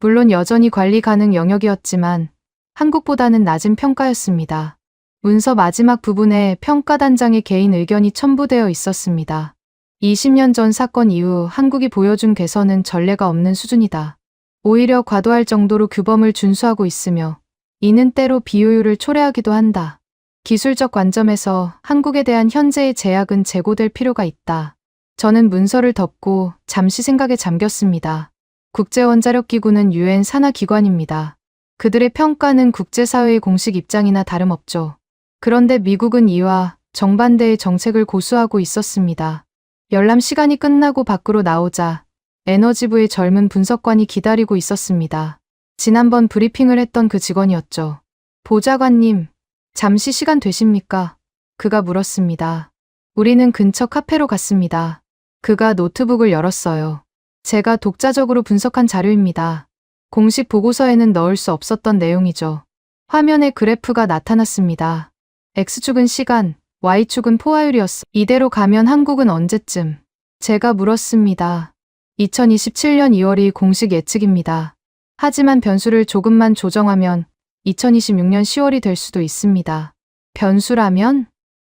물론 여전히 관리 가능 영역이었지만 한국보다는 낮은 평가였습니다. 문서 마지막 부분에 평가단장의 개인 의견이 첨부되어 있었습니다. 20년 전 사건 이후 한국이 보여준 개선은 전례가 없는 수준이다. 오히려 과도할 정도로 규범을 준수하고 있으며 이는 때로 비효율을 초래하기도 한다. 기술적 관점에서 한국에 대한 현재의 제약은 재고될 필요가 있다. 저는 문서를 덮고 잠시 생각에 잠겼습니다. 국제원자력기구는 유엔 산하기관입니다. 그들의 평가는 국제사회의 공식 입장이나 다름없죠. 그런데 미국은 이와 정반대의 정책을 고수하고 있었습니다. 열람 시간이 끝나고 밖으로 나오자 에너지부의 젊은 분석관이 기다리고 있었습니다. 지난번 브리핑을 했던 그 직원이었죠. 보좌관님, 잠시 시간 되십니까? 그가 물었습니다. 우리는 근처 카페로 갔습니다. 그가 노트북을 열었어요. 제가 독자적으로 분석한 자료입니다. 공식 보고서에는 넣을 수 없었던 내용이죠. 화면에 그래프가 나타났습니다. X축은 시간, Y축은 포화율이었어. 이대로 가면 한국은 언제쯤? 제가 물었습니다. 2027년 2월이 공식 예측입니다. 하지만 변수를 조금만 조정하면 2026년 10월이 될 수도 있습니다. 변수라면?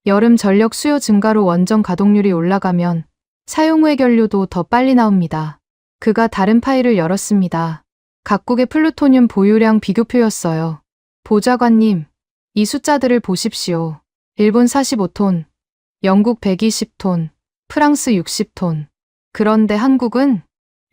여름 전력 수요 증가로 원전 가동률이 올라가면 사용 후의 연료도 더 빨리 나옵니다. 그가 다른 파일을 열었습니다. 각국의 플루토늄 보유량 비교표였어요. 보좌관님, 이 숫자들을 보십시오. 일본 45톤, 영국 120톤, 프랑스 60톤. 그런데 한국은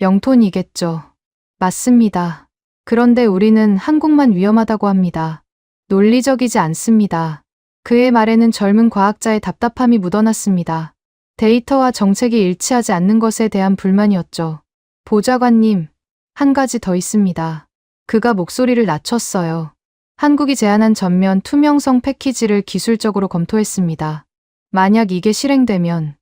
0톤이겠죠. 맞습니다. 그런데 우리는 한국만 위험하다고 합니다. 논리적이지 않습니다. 그의 말에는 젊은 과학자의 답답함이 묻어났습니다. 데이터와 정책이 일치하지 않는 것에 대한 불만이었죠. 보좌관님, 한 가지 더 있습니다. 그가 목소리를 낮췄어요. 한국이 제안한 전면 투명성 패키지를 기술적으로 검토했습니다. 만약 이게 실행되면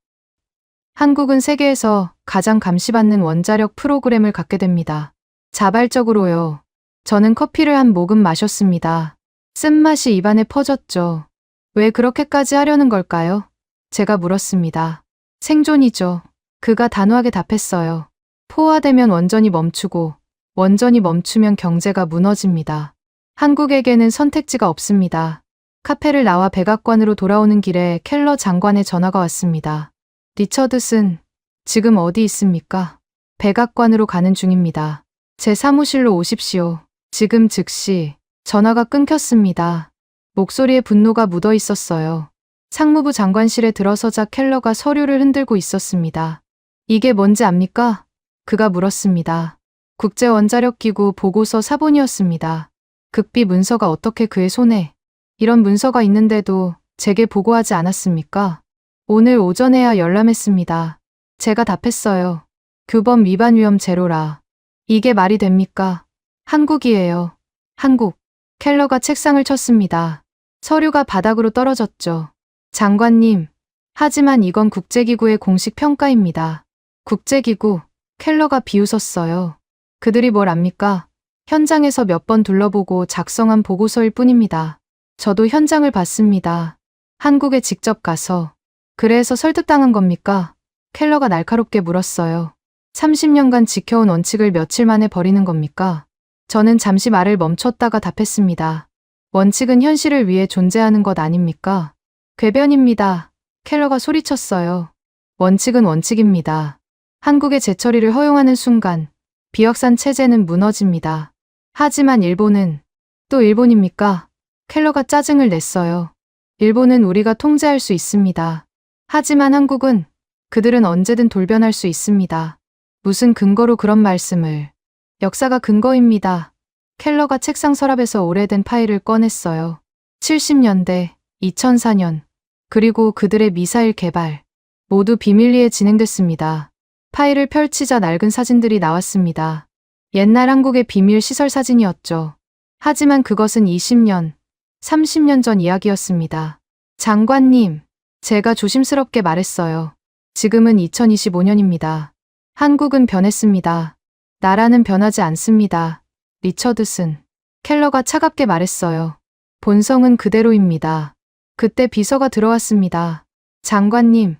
한국은 세계에서 가장 감시받는 원자력 프로그램을 갖게 됩니다. 자발적으로요. 저는 커피를 한 모금 마셨습니다. 쓴맛이 입안에 퍼졌죠. 왜 그렇게까지 하려는 걸까요? 제가 물었습니다. 생존이죠. 그가 단호하게 답했어요. 포화되면 원전이 멈추고 원전이 멈추면 경제가 무너집니다. 한국에게는 선택지가 없습니다. 카페를 나와 백악관으로 돌아오는 길에 켈러 장관의 전화가 왔습니다. 리처드슨, 지금 어디 있습니까? 백악관으로 가는 중입니다. 제 사무실로 오십시오. 지금 즉시. 전화가 끊겼습니다. 목소리에 분노가 묻어 있었어요. 상무부 장관실에 들어서자 켈러가 서류를 흔들고 있었습니다. 이게 뭔지 압니까? 그가 물었습니다. 국제원자력기구 보고서 사본이었습니다. 극비 문서가 어떻게 그의 손에 이런 문서가 있는데도 제게 보고하지 않았습니까? 오늘 오전에야 열람했습니다. 제가 답했어요. 규범 위반 위험 제로라. 이게 말이 됩니까? 한국이에요. 한국. 켈러가 책상을 쳤습니다. 서류가 바닥으로 떨어졌죠. 장관님, 하지만 이건 국제기구의 공식 평가입니다. 국제기구, 켈러가 비웃었어요. 그들이 뭘 압니까? 현장에서 몇 번 둘러보고 작성한 보고서일 뿐입니다. 저도 현장을 봤습니다. 한국에 직접 가서. 그래서 설득당한 겁니까? 켈러가 날카롭게 물었어요. 30년간 지켜온 원칙을 며칠 만에 버리는 겁니까? 저는 잠시 말을 멈췄다가 답했습니다. 원칙은 현실을 위해 존재하는 것 아닙니까? 궤변입니다. 켈러가 소리쳤어요. 원칙은 원칙입니다. 한국의 재처리를 허용하는 순간 비확산 체제는 무너집니다. 하지만 일본은 또 일본입니까? 켈러가 짜증을 냈어요. 일본은 우리가 통제할 수 있습니다. 하지만 한국은 그들은 언제든 돌변할 수 있습니다. 무슨 근거로 그런 말씀을. 역사가 근거입니다. 켈러가 책상 서랍에서 오래된 파일을 꺼냈어요. 70년대, 2004년, 그리고 그들의 미사일 개발. 모두 비밀리에 진행됐습니다. 파일을 펼치자 낡은 사진들이 나왔습니다. 옛날 한국의 비밀 시설 사진이었죠. 하지만 그것은 20년, 30년 전 이야기였습니다. 장관님, 제가 조심스럽게 말했어요. 지금은 2025년입니다. 한국은 변했습니다. 나라는 변하지 않습니다. 리처드슨. 켈러가 차갑게 말했어요. 본성은 그대로입니다. 그때 비서가 들어왔습니다. 장관님,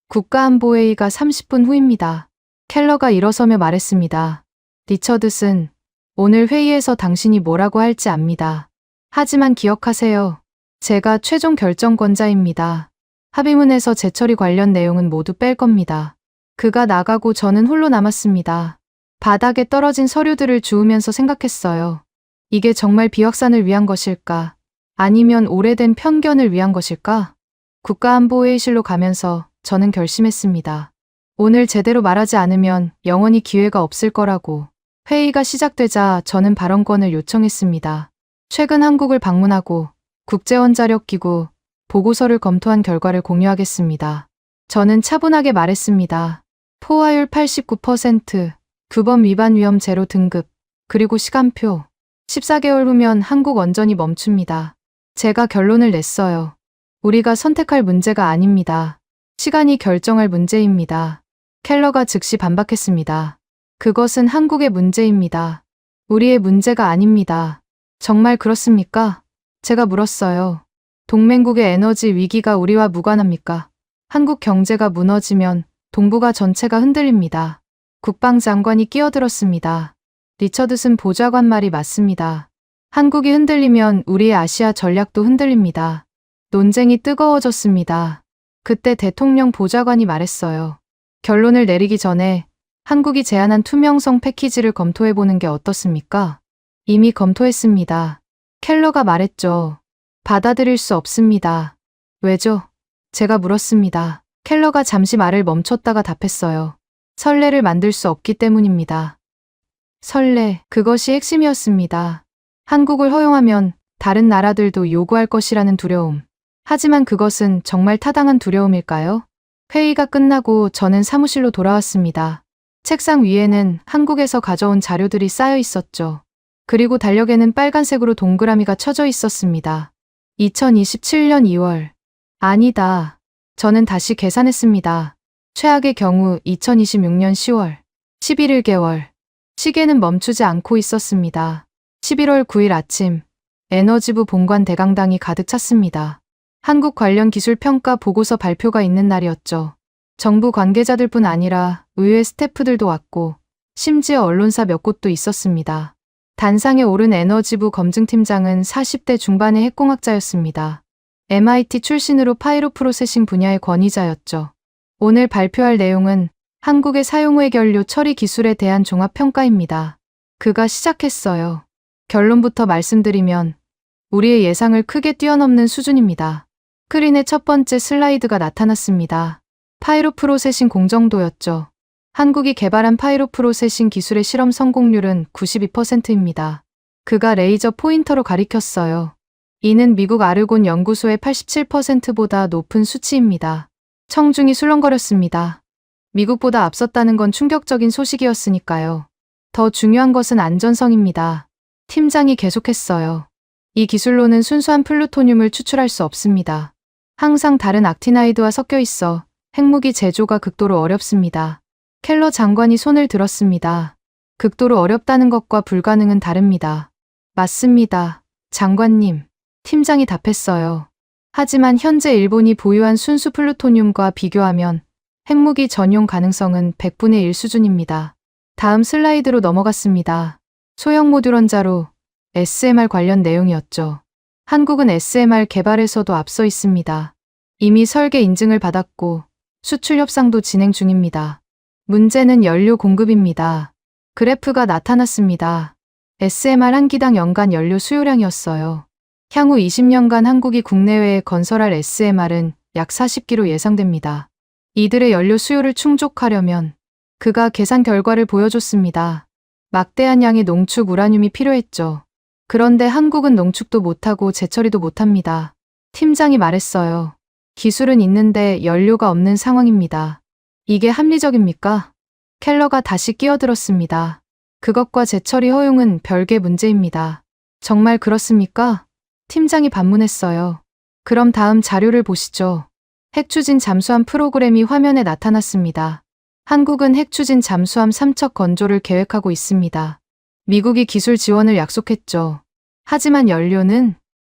국가안보회의가 30분 후입니다. 켈러가 일어서며 말했습니다. 리처드슨, 오늘 회의에서 당신이 뭐라고 할지 압니다. 하지만 기억하세요. 제가 최종 결정권자입니다. 합의문에서 재처리 관련 내용은 모두 뺄 겁니다. 그가 나가고 저는 홀로 남았습니다. 바닥에 떨어진 서류들을 주우면서 생각했어요. 이게 정말 비확산을 위한 것일까? 아니면 오래된 편견을 위한 것일까? 국가안보회의실로 가면서 저는 결심했습니다. 오늘 제대로 말하지 않으면 영원히 기회가 없을 거라고. 회의가 시작되자 저는 발언권을 요청했습니다. 최근 한국을 방문하고 국제원자력기구 보고서를 검토한 결과를 공유하겠습니다. 저는 차분하게 말했습니다. 포화율 89%, 규범 위반 위험 제로 등급, 그리고 시간표. 14개월 후면 한국 원전이 멈춥니다. 제가 결론을 냈어요. 우리가 선택할 문제가 아닙니다. 시간이 결정할 문제입니다. 켈러가 즉시 반박했습니다. 그것은 한국의 문제입니다. 우리의 문제가 아닙니다. 정말 그렇습니까? 제가 물었어요. 동맹국의 에너지 위기가 우리와 무관합니까? 한국 경제가 무너지면 동북아 전체가 흔들립니다. 국방장관이 끼어들었습니다. 리처드슨 보좌관 말이 맞습니다. 한국이 흔들리면 우리의 아시아 전략도 흔들립니다. 논쟁이 뜨거워졌습니다. 그때 대통령 보좌관이 말했어요. 결론을 내리기 전에 한국이 제안한 투명성 패키지를 검토해보는 게 어떻습니까? 이미 검토했습니다. 켈러가 말했죠. 받아들일 수 없습니다. 왜죠? 제가 물었습니다. 켈러가 잠시 말을 멈췄다가 답했어요. 선례를 만들 수 없기 때문입니다. 선례, 그것이 핵심이었습니다. 한국을 허용하면 다른 나라들도 요구할 것이라는 두려움. 하지만 그것은 정말 타당한 두려움일까요? 회의가 끝나고 저는 사무실로 돌아왔습니다. 책상 위에는 한국에서 가져온 자료들이 쌓여 있었죠. 그리고 달력에는 빨간색으로 동그라미가 쳐져 있었습니다. 2027년 2월. 아니다. 저는 다시 계산했습니다. 최악의 경우 2026년 10월. 11개월. 시계는 멈추지 않고 있었습니다. 11월 9일 아침, 에너지부 본관 대강당이 가득 찼습니다. 한국 관련 기술 평가 보고서 발표가 있는 날이었죠. 정부 관계자들뿐 아니라 의회 스태프들도 왔고, 심지어 언론사 몇 곳도 있었습니다. 단상에 오른 에너지부 검증팀장은 40대 중반의 핵공학자였습니다. MIT 출신으로 파이로 프로세싱 분야의 권위자였죠. 오늘 발표할 내용은 한국의 사용후의 연료 처리 기술에 대한 종합평가입니다. 그가 시작했어요. 결론부터 말씀드리면 우리의 예상을 크게 뛰어넘는 수준입니다. 스크린의 첫 번째 슬라이드가 나타났습니다. 파이로 프로세싱 공정도였죠. 한국이 개발한 파이로 프로세싱 기술의 실험 성공률은 92%입니다. 그가 레이저 포인터로 가리켰어요. 이는 미국 아르곤 연구소의 87%보다 높은 수치입니다. 청중이 술렁거렸습니다. 미국보다 앞섰다는 건 충격적인 소식이었으니까요. 더 중요한 것은 안전성입니다. 팀장이 계속했어요. 이 기술로는 순수한 플루토늄을 추출할 수 없습니다. 항상 다른 악티나이드와 섞여 있어 핵무기 제조가 극도로 어렵습니다. 켈러 장관이 손을 들었습니다. 극도로 어렵다는 것과 불가능은 다릅니다. 맞습니다. 장관님. 팀장이 답했어요. 하지만 현재 일본이 보유한 순수 플루토늄과 비교하면 핵무기 전용 가능성은 100분의 1 수준입니다. 다음 슬라이드로 넘어갔습니다. 소형 모듈 원자로 SMR 관련 내용이었죠. 한국은 SMR 개발에서도 앞서 있습니다. 이미 설계 인증을 받았고 수출 협상도 진행 중입니다. 문제는 연료 공급입니다. 그래프가 나타났습니다. SMR 한 기당 연간 연료 수요량이었어요. 향후 20년간 한국이 국내외에 건설할 SMR은 약 40기로 예상됩니다. 이들의 연료 수요를 충족하려면 그가 계산 결과를 보여줬습니다. 막대한 양의 농축 우라늄이 필요했죠. 그런데 한국은 농축도 못하고 재처리도 못합니다. 팀장이 말했어요. 기술은 있는데 연료가 없는 상황입니다. 이게 합리적입니까? 켈러가 다시 끼어들었습니다. 그것과 재처리 허용은 별개 문제입니다. 정말 그렇습니까? 팀장이 반문했어요. 그럼 다음 자료를 보시죠. 핵추진 잠수함 프로그램이 화면에 나타났습니다. 한국은 핵추진 잠수함 3척 건조를 계획하고 있습니다. 미국이 기술 지원을 약속했죠. 하지만 연료는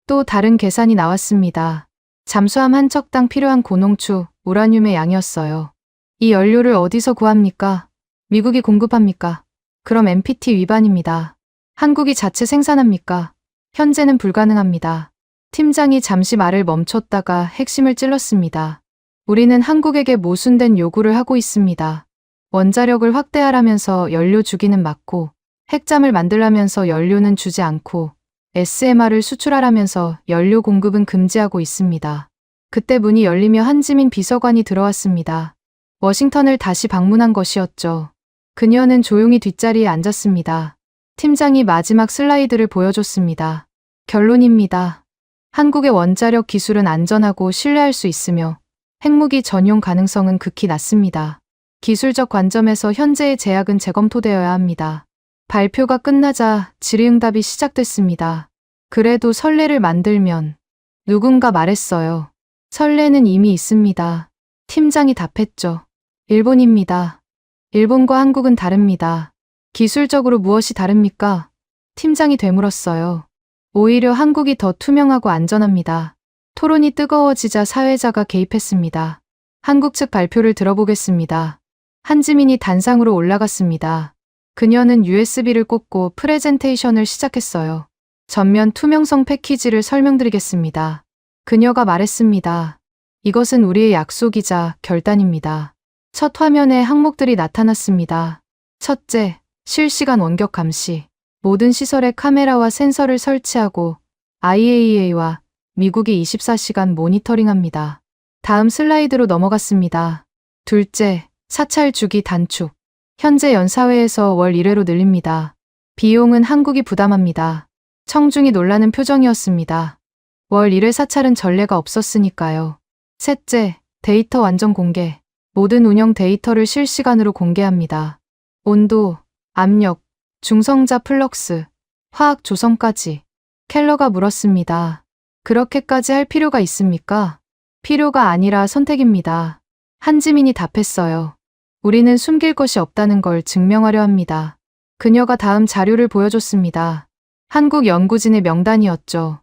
또 다른 계산이 나왔습니다. 잠수함 한 척당 필요한 고농축 우라늄의 양이었어요. 이 연료를 어디서 구합니까? 미국이 공급합니까? 그럼 NPT 위반입니다. 한국이 자체 생산합니까? 현재는 불가능합니다. 팀장이 잠시 말을 멈췄다가 핵심을 찔렀습니다. 우리는 한국에게 모순된 요구를 하고 있습니다. 원자력을 확대하라면서 연료 주기는 막고 핵잠을 만들라면서 연료는 주지 않고 SMR을 수출하라면서 연료 공급은 금지하고 있습니다. 그때 문이 열리며 한지민 비서관이 들어왔습니다. 워싱턴을 다시 방문한 것이었죠. 그녀는 조용히 뒷자리에 앉았습니다. 팀장이 마지막 슬라이드를 보여줬습니다. 결론입니다. 한국의 원자력 기술은 안전하고 신뢰할 수 있으며 핵무기 전용 가능성은 극히 낮습니다. 기술적 관점에서 현재의 제약은 재검토되어야 합니다. 발표가 끝나자 질의응답이 시작됐습니다. 그래도 선례를 만들면 누군가 말했어요. 선례는 이미 있습니다. 팀장이 답했죠. 일본입니다. 일본과 한국은 다릅니다. 기술적으로 무엇이 다릅니까? 팀장이 되물었어요. 오히려 한국이 더 투명하고 안전합니다. 토론이 뜨거워지자 사회자가 개입했습니다. 한국 측 발표를 들어보겠습니다. 한지민이 단상으로 올라갔습니다. 그녀는 USB를 꽂고 프레젠테이션을 시작했어요. 전면 투명성 패키지를 설명드리겠습니다. 그녀가 말했습니다. 이것은 우리의 약속이자 결단입니다. 첫 화면에 항목들이 나타났습니다. 첫째, 실시간 원격 감시. 모든 시설에 카메라와 센서를 설치하고 IAEA와 미국이 24시간 모니터링합니다. 다음 슬라이드로 넘어갔습니다. 둘째, 사찰 주기 단축. 현재 연사회에서 월 1회로 늘립니다. 비용은 한국이 부담합니다. 청중이 놀라는 표정이었습니다. 월 1회 사찰은 전례가 없었으니까요. 셋째, 데이터 완전 공개. 모든 운영 데이터를 실시간으로 공개합니다. 온도, 압력, 중성자 플럭스, 화학 조성까지. 켈러가 물었습니다. 그렇게까지 할 필요가 있습니까? 필요가 아니라 선택입니다. 한지민이 답했어요. 우리는 숨길 것이 없다는 걸 증명하려 합니다. 그녀가 다음 자료를 보여줬습니다. 한국 연구진의 명단이었죠.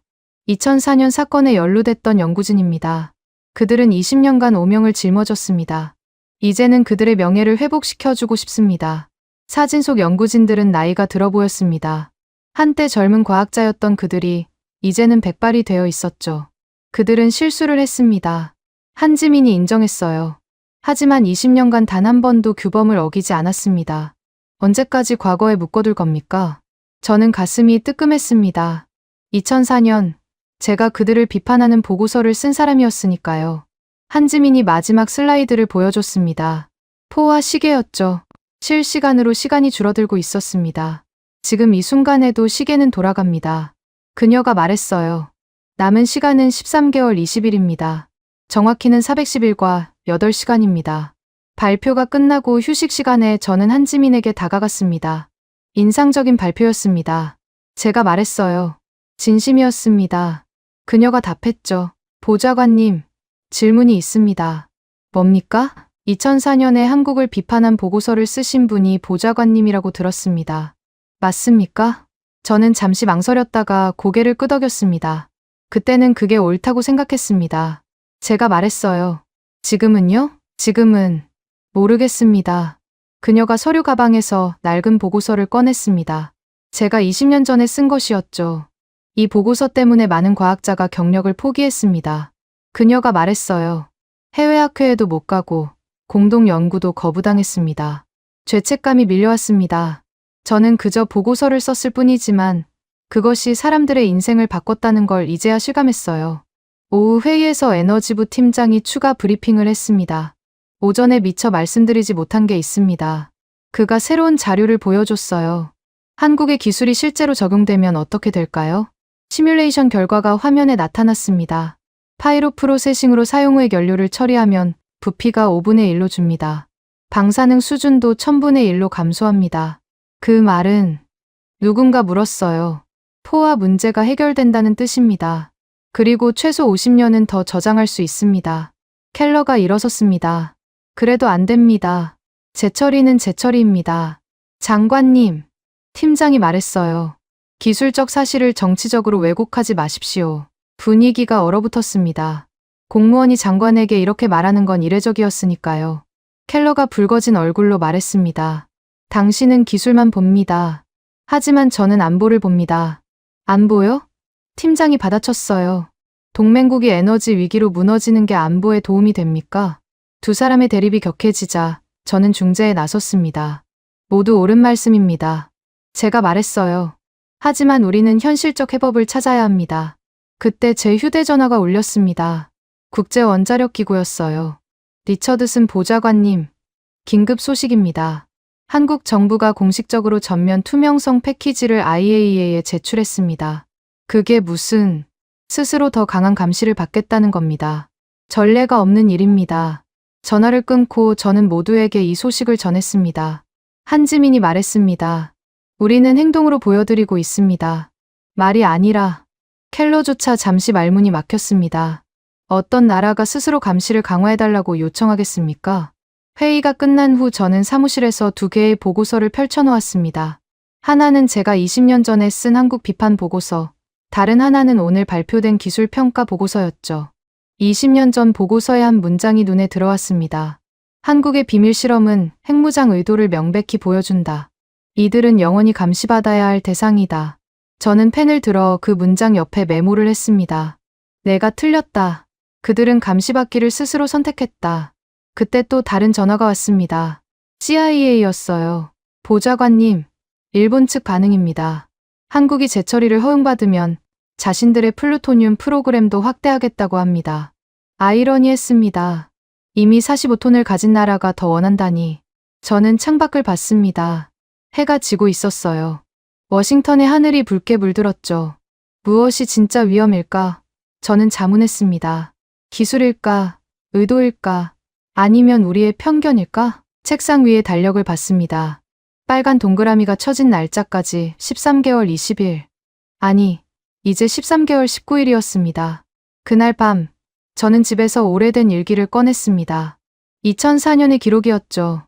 2004년 사건에 연루됐던 연구진입니다. 그들은 20년간 오명을 짊어졌습니다. 이제는 그들의 명예를 회복시켜주고 싶습니다. 사진 속 연구진들은 나이가 들어 보였습니다. 한때 젊은 과학자였던 그들이 이제는 백발이 되어 있었죠. 그들은 실수를 했습니다. 한지민이 인정했어요. 하지만 20년간 단 한 번도 규범을 어기지 않았습니다. 언제까지 과거에 묶어둘 겁니까? 저는 가슴이 뜨끔했습니다. 2004년, 제가 그들을 비판하는 보고서를 쓴 사람이었으니까요. 한지민이 마지막 슬라이드를 보여줬습니다. 포와 시계였죠. 실시간으로 시간이 줄어들고 있었습니다. 지금 이 순간에도 시계는 돌아갑니다. 그녀가 말했어요. 남은 시간은 13개월 20일입니다. 정확히는 410일과 8시간입니다. 발표가 끝나고 휴식 시간에 저는 한지민에게 다가갔습니다. 인상적인 발표였습니다. 제가 말했어요. 진심이었습니다. 그녀가 답했죠. 보좌관님, 질문이 있습니다. 뭡니까? 2004년에 한국을 비판한 보고서를 쓰신 분이 보좌관님이라고 들었습니다. 맞습니까? 저는 잠시 망설였다가 고개를 끄덕였습니다. 그때는 그게 옳다고 생각했습니다. 제가 말했어요. 지금은요? 지금은 모르겠습니다. 그녀가 서류 가방에서 낡은 보고서를 꺼냈습니다. 제가 20년 전에 쓴 것이었죠. 이 보고서 때문에 많은 과학자가 경력을 포기했습니다. 그녀가 말했어요. 해외 학회에도 못 가고 공동 연구도 거부당했습니다. 죄책감이 밀려왔습니다. 저는 그저 보고서를 썼을 뿐이지만 그것이 사람들의 인생을 바꿨다는 걸 이제야 실감했어요. 오후 회의에서 에너지부 팀장이 추가 브리핑을 했습니다. 오전에 미처 말씀드리지 못한 게 있습니다. 그가 새로운 자료를 보여줬어요. 한국의 기술이 실제로 적용되면 어떻게 될까요? 시뮬레이션 결과가 화면에 나타났습니다. 파이로 프로세싱으로 사용 후의 연료를 처리하면 부피가 5분의 1로 줍니다. 방사능 수준도 1000분의 1로 감소합니다. 그 말은 누군가 물었어요. 포화 문제가 해결된다는 뜻입니다. 그리고 최소 50년은 더 저장할 수 있습니다. 켈러가 일어섰습니다. 그래도 안 됩니다. 재처리는 재처리입니다. 장관님, 팀장이 말했어요. 기술적 사실을 정치적으로 왜곡하지 마십시오. 분위기가 얼어붙었습니다. 공무원이 장관에게 이렇게 말하는 건 이례적이었으니까요. 켈러가 붉어진 얼굴로 말했습니다. 당신은 기술만 봅니다. 하지만 저는 안보를 봅니다. 안보요? 팀장이 받아쳤어요. 동맹국이 에너지 위기로 무너지는 게 안보에 도움이 됩니까? 두 사람의 대립이 격해지자 저는 중재에 나섰습니다. 모두 옳은 말씀입니다. 제가 말했어요. 하지만 우리는 현실적 해법을 찾아야 합니다. 그때 제 휴대전화가 울렸습니다. 국제원자력기구였어요. 리처드슨 보좌관님, 긴급 소식입니다. 한국 정부가 공식적으로 전면 투명성 패키지를 IAEA에 제출했습니다. 그게 무슨, 스스로 더 강한 감시를 받겠다는 겁니다. 전례가 없는 일입니다. 전화를 끊고 저는 모두에게 이 소식을 전했습니다. 한지민이 말했습니다. 우리는 행동으로 보여드리고 있습니다. 말이 아니라 켈러조차 잠시 말문이 막혔습니다. 어떤 나라가 스스로 감시를 강화해달라고 요청하겠습니까? 회의가 끝난 후 저는 사무실에서 2개의 보고서를 펼쳐놓았습니다. 하나는 제가 20년 전에 쓴 한국 비판 보고서, 다른 하나는 오늘 발표된 기술 평가 보고서였죠. 20년 전 보고서의 한 문장이 눈에 들어왔습니다. 한국의 비밀 실험은 핵무장 의도를 명백히 보여준다. 이들은 영원히 감시받아야 할 대상이다. 저는 펜을 들어 그 문장 옆에 메모를 했습니다. 내가 틀렸다. 그들은 감시받기를 스스로 선택했다. 그때 또 다른 전화가 왔습니다. CIA였어요. 보좌관님, 일본 측 반응입니다. 한국이 재처리를 허용받으면 자신들의 플루토늄 프로그램도 확대하겠다고 합니다. 아이러니했습니다. 이미 45톤을 가진 나라가 더 원한다니. 저는 창밖을 봤습니다. 해가 지고 있었어요. 워싱턴의 하늘이 붉게 물들었죠. 무엇이 진짜 위험일까? 저는 자문했습니다. 기술일까? 의도일까? 아니면 우리의 편견일까? 책상 위에 달력을 봤습니다. 빨간 동그라미가 쳐진 날짜까지 13개월 20일. 아니, 이제 13개월 19일이었습니다. 그날 밤, 저는 집에서 오래된 일기를 꺼냈습니다. 2004년의 기록이었죠.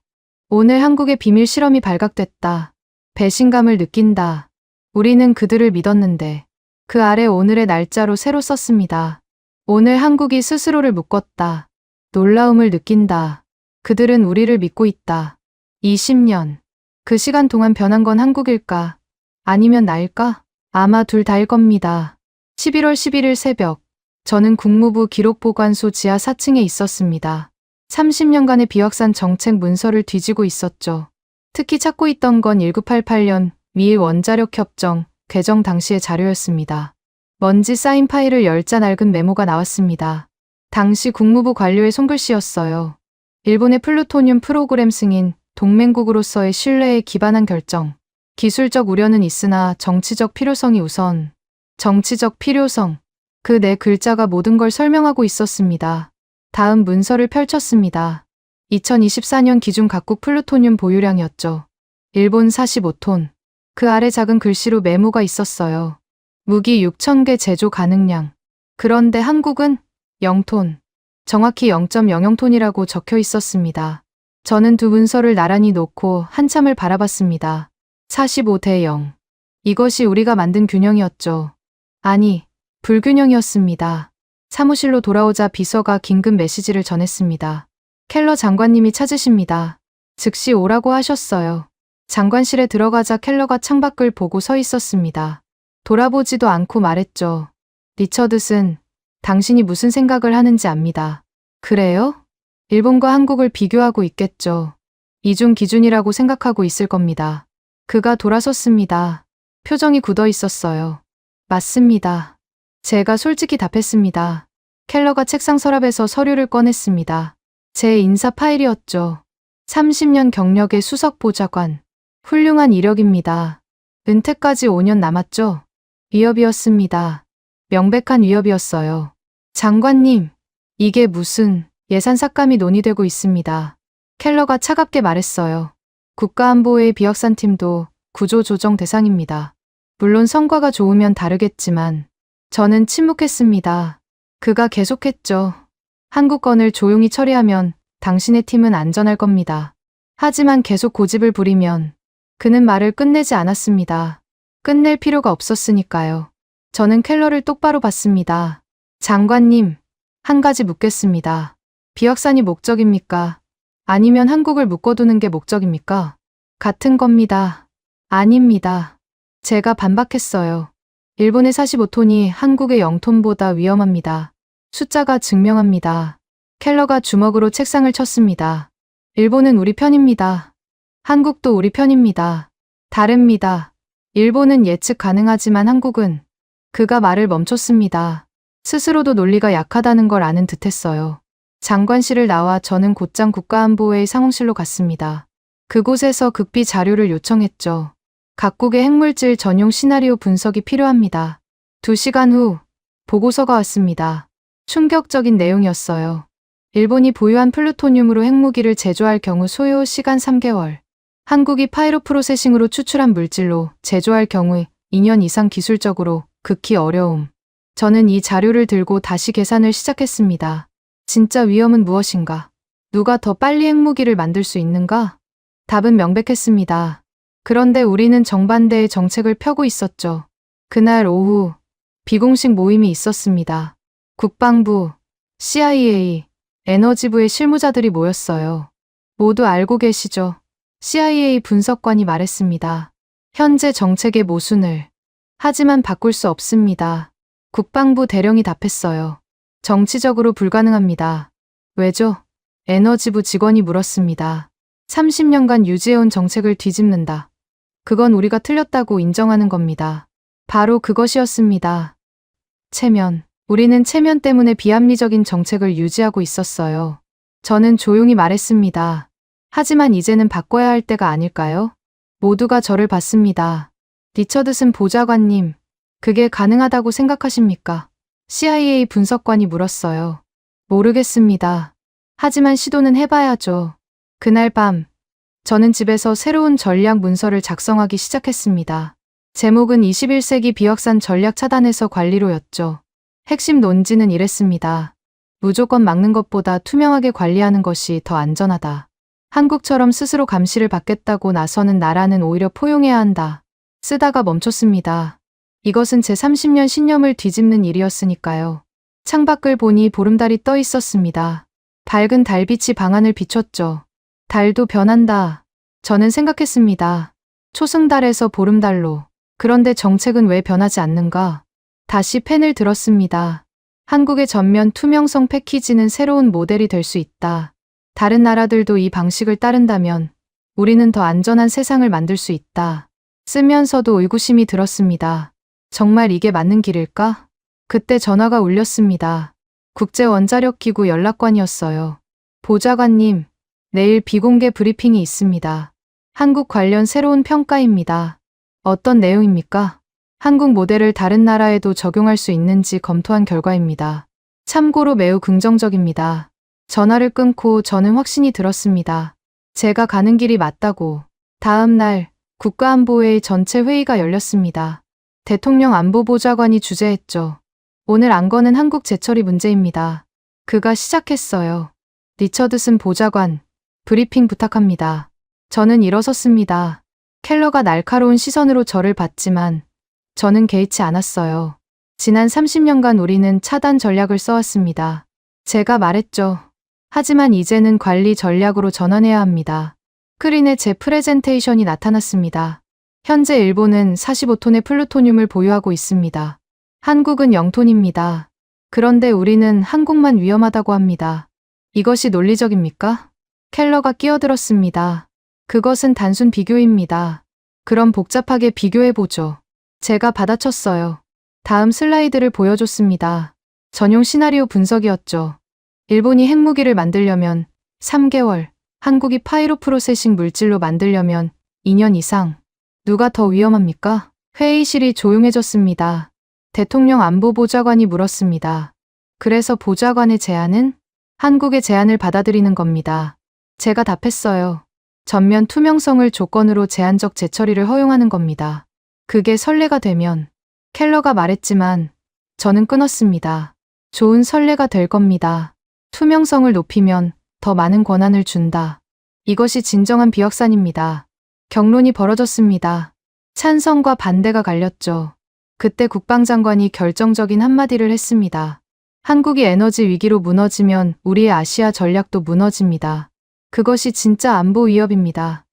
오늘 한국의 비밀 실험이 발각됐다. 배신감을 느낀다. 우리는 그들을 믿었는데 그 아래 오늘의 날짜로 새로 썼습니다. 오늘 한국이 스스로를 묶었다. 놀라움을 느낀다. 그들은 우리를 믿고 있다. 20년. 그 시간 동안 변한 건 한국일까? 아니면 나일까? 아마 둘 다일 겁니다. 11월 11일 새벽. 저는 국무부 기록보관소 지하 4층에 있었습니다. 30년간의 비확산 정책 문서를 뒤지고 있었죠. 특히 찾고 있던 건 1988년 미일 원자력 협정 개정 당시의 자료였습니다. 먼지 쌓인 파일을 10자 낡은 메모가 나왔습니다. 당시 국무부 관료의 손글씨였어요. 일본의 플루토늄 프로그램 승인, 동맹국으로서의 신뢰에 기반한 결정. 기술적 우려는 있으나 정치적 필요성이 우선. 정치적 필요성. 그 네 글자가 모든 걸 설명하고 있었습니다. 다음 문서를 펼쳤습니다. 2024년 기준 각국 플루토늄 보유량이었죠. 일본 45톤. 그 아래 작은 글씨로 메모가 있었어요. 무기 6,000개 제조 가능량. 그런데 한국은 0톤. 정확히 0.00톤이라고 적혀 있었습니다. 저는 두 문서를 나란히 놓고 한참을 바라봤습니다. 45대 0. 이것이 우리가 만든 균형이었죠. 아니, 불균형이었습니다. 사무실로 돌아오자 비서가 긴급 메시지를 전했습니다. 켈러 장관님이 찾으십니다. 즉시 오라고 하셨어요. 장관실에 들어가자 켈러가 창밖을 보고 서 있었습니다. 돌아보지도 않고 말했죠. 리처드슨, 당신이 무슨 생각을 하는지 압니다. 그래요? 일본과 한국을 비교하고 있겠죠. 이중 기준이라고 생각하고 있을 겁니다. 그가 돌아섰습니다. 표정이 굳어 있었어요. 맞습니다. 제가 솔직히 답했습니다. 켈러가 책상 서랍에서 서류를 꺼냈습니다. 제 인사 파일이었죠. 30년 경력의 수석 보좌관. 훌륭한 이력입니다. 은퇴까지 5년 남았죠? 위협이었습니다. 명백한 위협이었어요. 장관님, 이게 무슨 예산 삭감이 논의되고 있습니다. 켈러가 차갑게 말했어요. 국가안보의 비확산팀도 구조조정 대상입니다. 물론 성과가 좋으면 다르겠지만 저는 침묵했습니다. 그가 계속했죠. 한국 건을 조용히 처리하면 당신의 팀은 안전할 겁니다. 하지만 계속 고집을 부리면 그는 말을 끝내지 않았습니다. 끝낼 필요가 없었으니까요. 저는 켈러를 똑바로 봤습니다. 장관님, 한 가지 묻겠습니다. 비확산이 목적입니까? 아니면 한국을 묶어두는 게 목적입니까? 같은 겁니다. 아닙니다. 제가 반박했어요. 일본의 45톤이 한국의 0톤보다 위험합니다. 숫자가 증명합니다. 켈러가 주먹으로 책상을 쳤습니다. 일본은 우리 편입니다. 한국도 우리 편입니다. 다릅니다. 일본은 예측 가능하지만 한국은. 그가 말을 멈췄습니다. 스스로도 논리가 약하다는 걸 아는 듯했어요. 장관실을 나와 저는 곧장 국가안보회의 상황실로 갔습니다. 그곳에서 급히 자료를 요청했죠. 각국의 핵물질 전용 시나리오 분석이 필요합니다. 2시간 후 보고서가 왔습니다. 충격적인 내용이었어요. 일본이 보유한 플루토늄으로 핵무기를 제조할 경우 소요 시간 3개월. 한국이 파이로 프로세싱으로 추출한 물질로 제조할 경우 2년 이상 기술적으로 극히 어려움. 저는 이 자료를 들고 다시 계산을 시작했습니다. 진짜 위험은 무엇인가? 누가 더 빨리 핵무기를 만들 수 있는가? 답은 명백했습니다. 그런데 우리는 정반대의 정책을 펴고 있었죠. 그날 오후 비공식 모임이 있었습니다. 국방부, CIA, 에너지부의 실무자들이 모였어요. 모두 알고 계시죠? CIA 분석관이 말했습니다. 현재 정책의 모순을. 하지만 바꿀 수 없습니다. 국방부 대령이 답했어요. 정치적으로 불가능합니다. 왜죠? 에너지부 직원이 물었습니다. 30년간 유지해온 정책을 뒤집는다. 그건 우리가 틀렸다고 인정하는 겁니다. 바로 그것이었습니다. 체면. 우리는 체면 때문에 비합리적인 정책을 유지하고 있었어요. 저는 조용히 말했습니다. 하지만 이제는 바꿔야 할 때가 아닐까요? 모두가 저를 봤습니다. 리처드슨 보좌관님, 그게 가능하다고 생각하십니까? CIA 분석관이 물었어요. 모르겠습니다. 하지만 시도는 해봐야죠. 그날 밤, 저는 집에서 새로운 전략 문서를 작성하기 시작했습니다. 제목은 21세기 비확산 전략 차단에서 관리로였죠. 핵심 논지는 이랬습니다. 무조건 막는 것보다 투명하게 관리하는 것이 더 안전하다. 한국처럼 스스로 감시를 받겠다고 나서는 나라는 오히려 포용해야 한다. 쓰다가 멈췄습니다. 이것은 제 30년 신념을 뒤집는 일이었으니까요. 창밖을 보니 보름달이 떠 있었습니다. 밝은 달빛이 방 안을 비췄죠. 달도 변한다. 저는 생각했습니다. 초승달에서 보름달로. 그런데 정책은 왜 변하지 않는가? 다시 펜을 들었습니다. 한국의 전면 투명성 패키지는 새로운 모델이 될 수 있다. 다른 나라들도 이 방식을 따른다면 우리는 더 안전한 세상을 만들 수 있다. 쓰면서도 의구심이 들었습니다. 정말 이게 맞는 길일까? 그때 전화가 울렸습니다. 국제원자력기구 연락관이었어요. 보좌관님, 내일 비공개 브리핑이 있습니다. 한국 관련 새로운 평가입니다. 어떤 내용입니까? 한국 모델을 다른 나라에도 적용할 수 있는지 검토한 결과입니다. 참고로 매우 긍정적입니다. 전화를 끊고 저는 확신이 들었습니다. 제가 가는 길이 맞다고. 다음 날 국가안보회의 전체 회의가 열렸습니다. 대통령 안보보좌관이 주재했죠. 오늘 안건은 한국 재처리 문제입니다. 그가 시작했어요. 리처드슨 보좌관, 브리핑 부탁합니다. 저는 일어섰습니다. 켈러가 날카로운 시선으로 저를 봤지만 저는 개의치 않았어요. 지난 30년간 우리는 차단 전략을 써왔습니다. 제가 말했죠. 하지만 이제는 관리 전략으로 전환해야 합니다. 스크린에 제 프레젠테이션이 나타났습니다. 현재 일본은 45톤의 플루토늄을 보유하고 있습니다. 한국은 0톤입니다. 그런데 우리는 한국만 위험하다고 합니다. 이것이 논리적입니까? 켈러가 끼어들었습니다. 그것은 단순 비교입니다. 그럼 복잡하게 비교해보죠. 제가 받아쳤어요. 다음 슬라이드를 보여줬습니다. 전용 시나리오 분석이었죠. 일본이 핵무기를 만들려면 3개월, 한국이 파이로 프로세싱 물질로 만들려면 2년 이상. 누가 더 위험합니까? 회의실이 조용해졌습니다. 대통령 안보보좌관이 물었습니다. 그래서 보좌관의 제안은? 한국의 제안을 받아들이는 겁니다. 제가 답했어요. 전면 투명성을 조건으로 제한적 재처리를 허용하는 겁니다. 그게 선례가 되면, 켈러가 말했지만 저는 끊었습니다. 좋은 선례가 될 겁니다. 투명성을 높이면 더 많은 권한을 준다. 이것이 진정한 비확산입니다. 격론이 벌어졌습니다. 찬성과 반대가 갈렸죠. 그때 국방장관이 결정적인 한마디를 했습니다. 한국이 에너지 위기로 무너지면 우리의 아시아 전략도 무너집니다. 그것이 진짜 안보 위협입니다.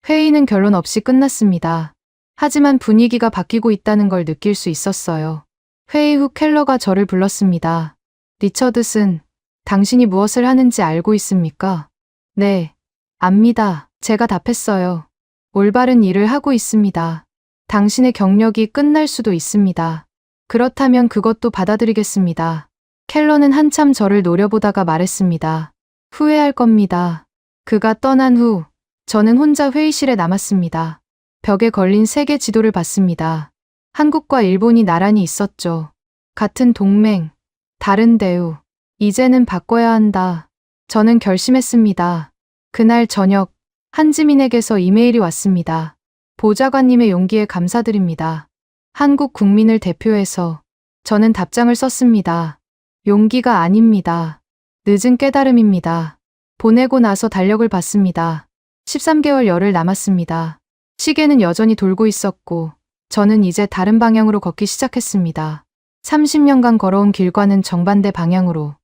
회의는 결론 없이 끝났습니다. 하지만 분위기가 바뀌고 있다는 걸 느낄 수 있었어요. 회의 후 켈러가 저를 불렀습니다. 리처드슨, 당신이 무엇을 하는지 알고 있습니까? 네, 압니다. 제가 답했어요. 올바른 일을 하고 있습니다. 당신의 경력이 끝날 수도 있습니다. 그렇다면 그것도 받아들이겠습니다. 켈러는 한참 저를 노려보다가 말했습니다. 후회할 겁니다. 그가 떠난 후 저는 혼자 회의실에 남았습니다. 벽에 걸린 세계 지도를 봤습니다. 한국과 일본이 나란히 있었죠. 같은 동맹, 다른 대우. 이제는 바꿔야 한다. 저는 결심했습니다. 그날 저녁 한지민에게서 이메일이 왔습니다. 보좌관님의 용기에 감사드립니다. 한국 국민을 대표해서 저는 답장을 썼습니다. 용기가 아닙니다. 늦은 깨달음입니다. 보내고 나서 달력을 봤습니다. 13개월 열흘 남았습니다. 시계는 여전히 돌고 있었고 저는 이제 다른 방향으로 걷기 시작했습니다. 30년간 걸어온 길과는 정반대 방향으로.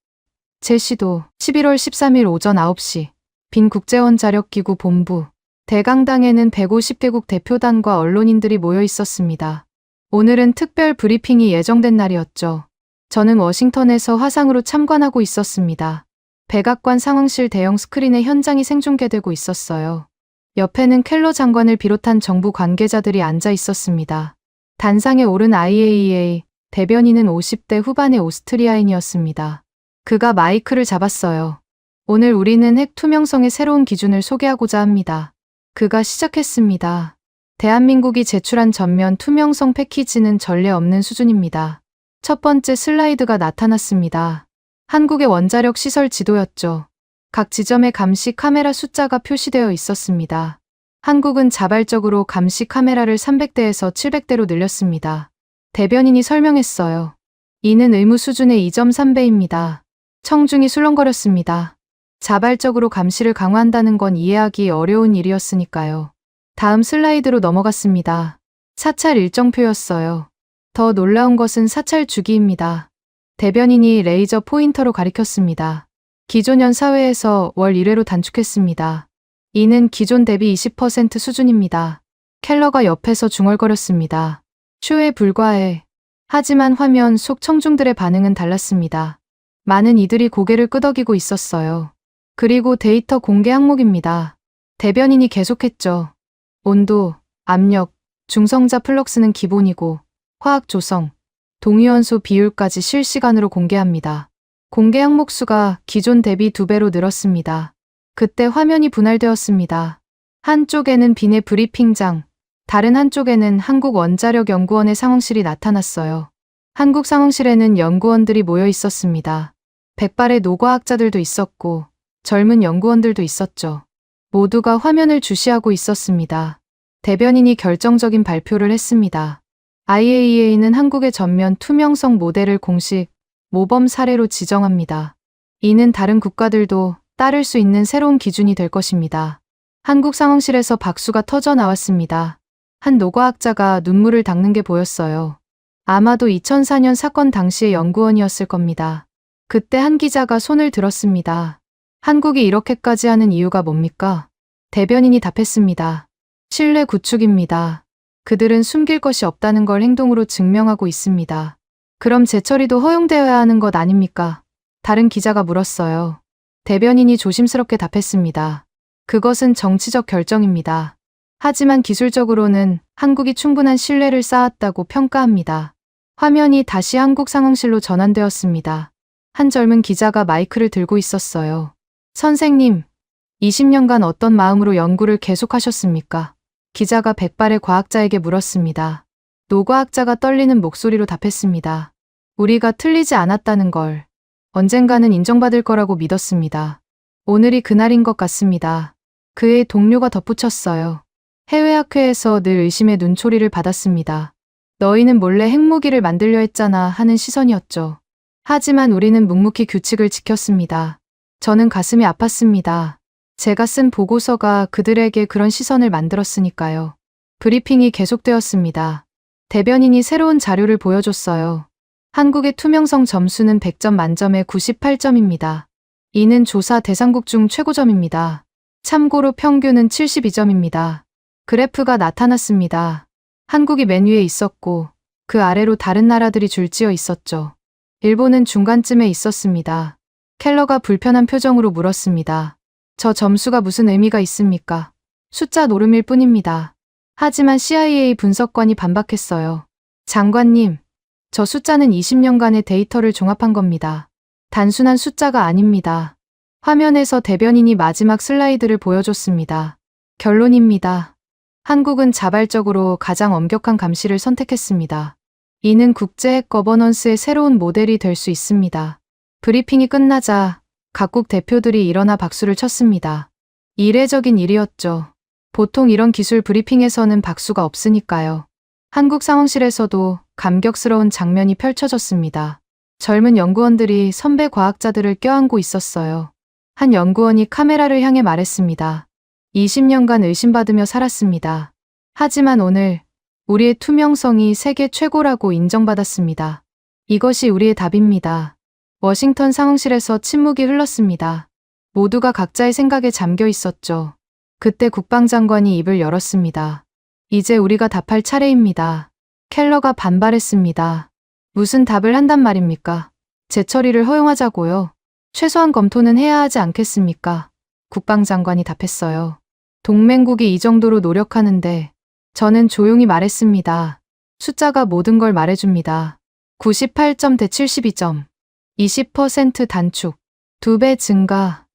제 시도 11월 13일 오전 9시 빈 국제원자력기구 본부 대강당에는 150개국 대표단과 언론인들이 모여 있었습니다. 오늘은 특별 브리핑이 예정된 날이었죠. 저는 워싱턴에서 화상으로 참관하고 있었습니다. 백악관 상황실 대형 스크린에 현장이 생중계되고 있었어요. 옆에는 켈러 장관을 비롯한 정부 관계자들이 앉아 있었습니다. 단상에 오른 IAEA 대변인은 50대 후반의 오스트리아인이었습니다. 그가 마이크를 잡았어요. 오늘 우리는 핵 투명성의 새로운 기준을 소개하고자 합니다. 그가 시작했습니다. 대한민국이 제출한 전면 투명성 패키지는 전례 없는 수준입니다. 첫 번째 슬라이드가 나타났습니다. 한국의 원자력 시설 지도였죠. 각 지점에 감시 카메라 숫자가 표시되어 있었습니다. 한국은 자발적으로 감시 카메라를 300대에서 700대로 늘렸습니다. 대변인이 설명했어요. 이는 의무 수준의 2.3배입니다. 청중이 술렁거렸습니다. 자발적으로 감시를 강화한다는 건 이해하기 어려운 일이었으니까요. 다음 슬라이드로 넘어갔습니다. 사찰 일정표였어요. 더 놀라운 것은 사찰 주기입니다. 대변인이 레이저 포인터로 가리켰습니다. 기존 연 사회에서 월 1회로 단축했습니다. 이는 기존 대비 20% 수준입니다. 켈러가 옆에서 중얼거렸습니다. 쇼에 불과해. 하지만 화면 속 청중들의 반응은 달랐습니다. 많은 이들이 고개를 끄덕이고 있었어요. 그리고 데이터 공개 항목입니다. 대변인이 계속했죠. 온도, 압력, 중성자 플럭스는 기본이고 화학 조성, 동위원소 비율까지 실시간으로 공개합니다. 공개 항목 수가 기존 대비 2배로 늘었습니다. 그때 화면이 분할되었습니다. 한쪽에는 비내 브리핑장, 다른 한쪽에는 한국원자력연구원의 상황실이 나타났어요. 한국 상황실에는 연구원들이 모여 있었습니다. 백발의 노과학자들도 있었고 젊은 연구원들도 있었죠. 모두가 화면을 주시하고 있었습니다. 대변인이 결정적인 발표를 했습니다. IAEA는 한국의 전면 투명성 모델을 공식 모범 사례로 지정합니다. 이는 다른 국가들도 따를 수 있는 새로운 기준이 될 것입니다. 한국 상황실에서 박수가 터져 나왔습니다. 한 노과학자가 눈물을 닦는 게 보였어요. 아마도 2004년 사건 당시의 연구원이었을 겁니다. 그때 한 기자가 손을 들었습니다. 한국이 이렇게까지 하는 이유가 뭡니까? 대변인이 답했습니다. 신뢰 구축입니다. 그들은 숨길 것이 없다는 걸 행동으로 증명하고 있습니다. 그럼 재처리도 허용되어야 하는 것 아닙니까? 다른 기자가 물었어요. 대변인이 조심스럽게 답했습니다. 그것은 정치적 결정입니다. 하지만 기술적으로는 한국이 충분한 신뢰를 쌓았다고 평가합니다. 화면이 다시 한국 상황실로 전환되었습니다. 한 젊은 기자가 마이크를 들고 있었어요. 선생님, 20년간 어떤 마음으로 연구를 계속하셨습니까? 기자가 백발의 과학자에게 물었습니다. 노과학자가 떨리는 목소리로 답했습니다. 우리가 틀리지 않았다는 걸 언젠가는 인정받을 거라고 믿었습니다. 오늘이 그날인 것 같습니다. 그의 동료가 덧붙였어요. 해외 학회에서 늘 의심의 눈초리를 받았습니다. 너희는 몰래 핵무기를 만들려 했잖아 하는 시선이었죠. 하지만 우리는 묵묵히 규칙을 지켰습니다. 저는 가슴이 아팠습니다. 제가 쓴 보고서가 그들에게 그런 시선을 만들었으니까요. 브리핑이 계속되었습니다. 대변인이 새로운 자료를 보여줬어요. 한국의 투명성 점수는 100점 만점에 98점입니다. 이는 조사 대상국 중 최고점입니다. 참고로 평균은 72점입니다. 그래프가 나타났습니다. 한국이 맨 위에 있었고 그 아래로 다른 나라들이 줄지어 있었죠. 일본은 중간쯤에 있었습니다. 켈러가 불편한 표정으로 물었습니다. 저 점수가 무슨 의미가 있습니까? 숫자 노름일 뿐입니다. 하지만 CIA 분석관이 반박했어요. 장관님, 저 숫자는 20년간의 데이터를 종합한 겁니다. 단순한 숫자가 아닙니다. 화면에서 대변인이 마지막 슬라이드를 보여줬습니다. 결론입니다. 한국은 자발적으로 가장 엄격한 감시를 선택했습니다. 이는 국제 핵 거버넌스의 새로운 모델이 될 수 있습니다. 브리핑이 끝나자 각국 대표들이 일어나 박수를 쳤습니다. 이례적인 일이었죠. 보통 이런 기술 브리핑에서는 박수가 없으니까요. 한국 상황실에서도 감격스러운 장면이 펼쳐졌습니다. 젊은 연구원들이 선배 과학자들을 껴안고 있었어요. 한 연구원이 카메라를 향해 말했습니다. 20년간 의심받으며 살았습니다. 하지만 오늘 우리의 투명성이 세계 최고라고 인정받았습니다. 이것이 우리의 답입니다. 워싱턴 상황실에서 침묵이 흘렀습니다. 모두가 각자의 생각에 잠겨 있었죠. 그때 국방장관이 입을 열었습니다. 이제 우리가 답할 차례입니다. 켈러가 반발했습니다. 무슨 답을 한단 말입니까? 재처리를 허용하자고요. 최소한 검토는 해야 하지 않겠습니까? 국방장관이 답했어요. 동맹국이 이 정도로 노력하는데 저는 조용히 말했습니다. 숫자가 모든 걸 말해줍니다. 98점 대 72점. 20% 단축. 2배 증가.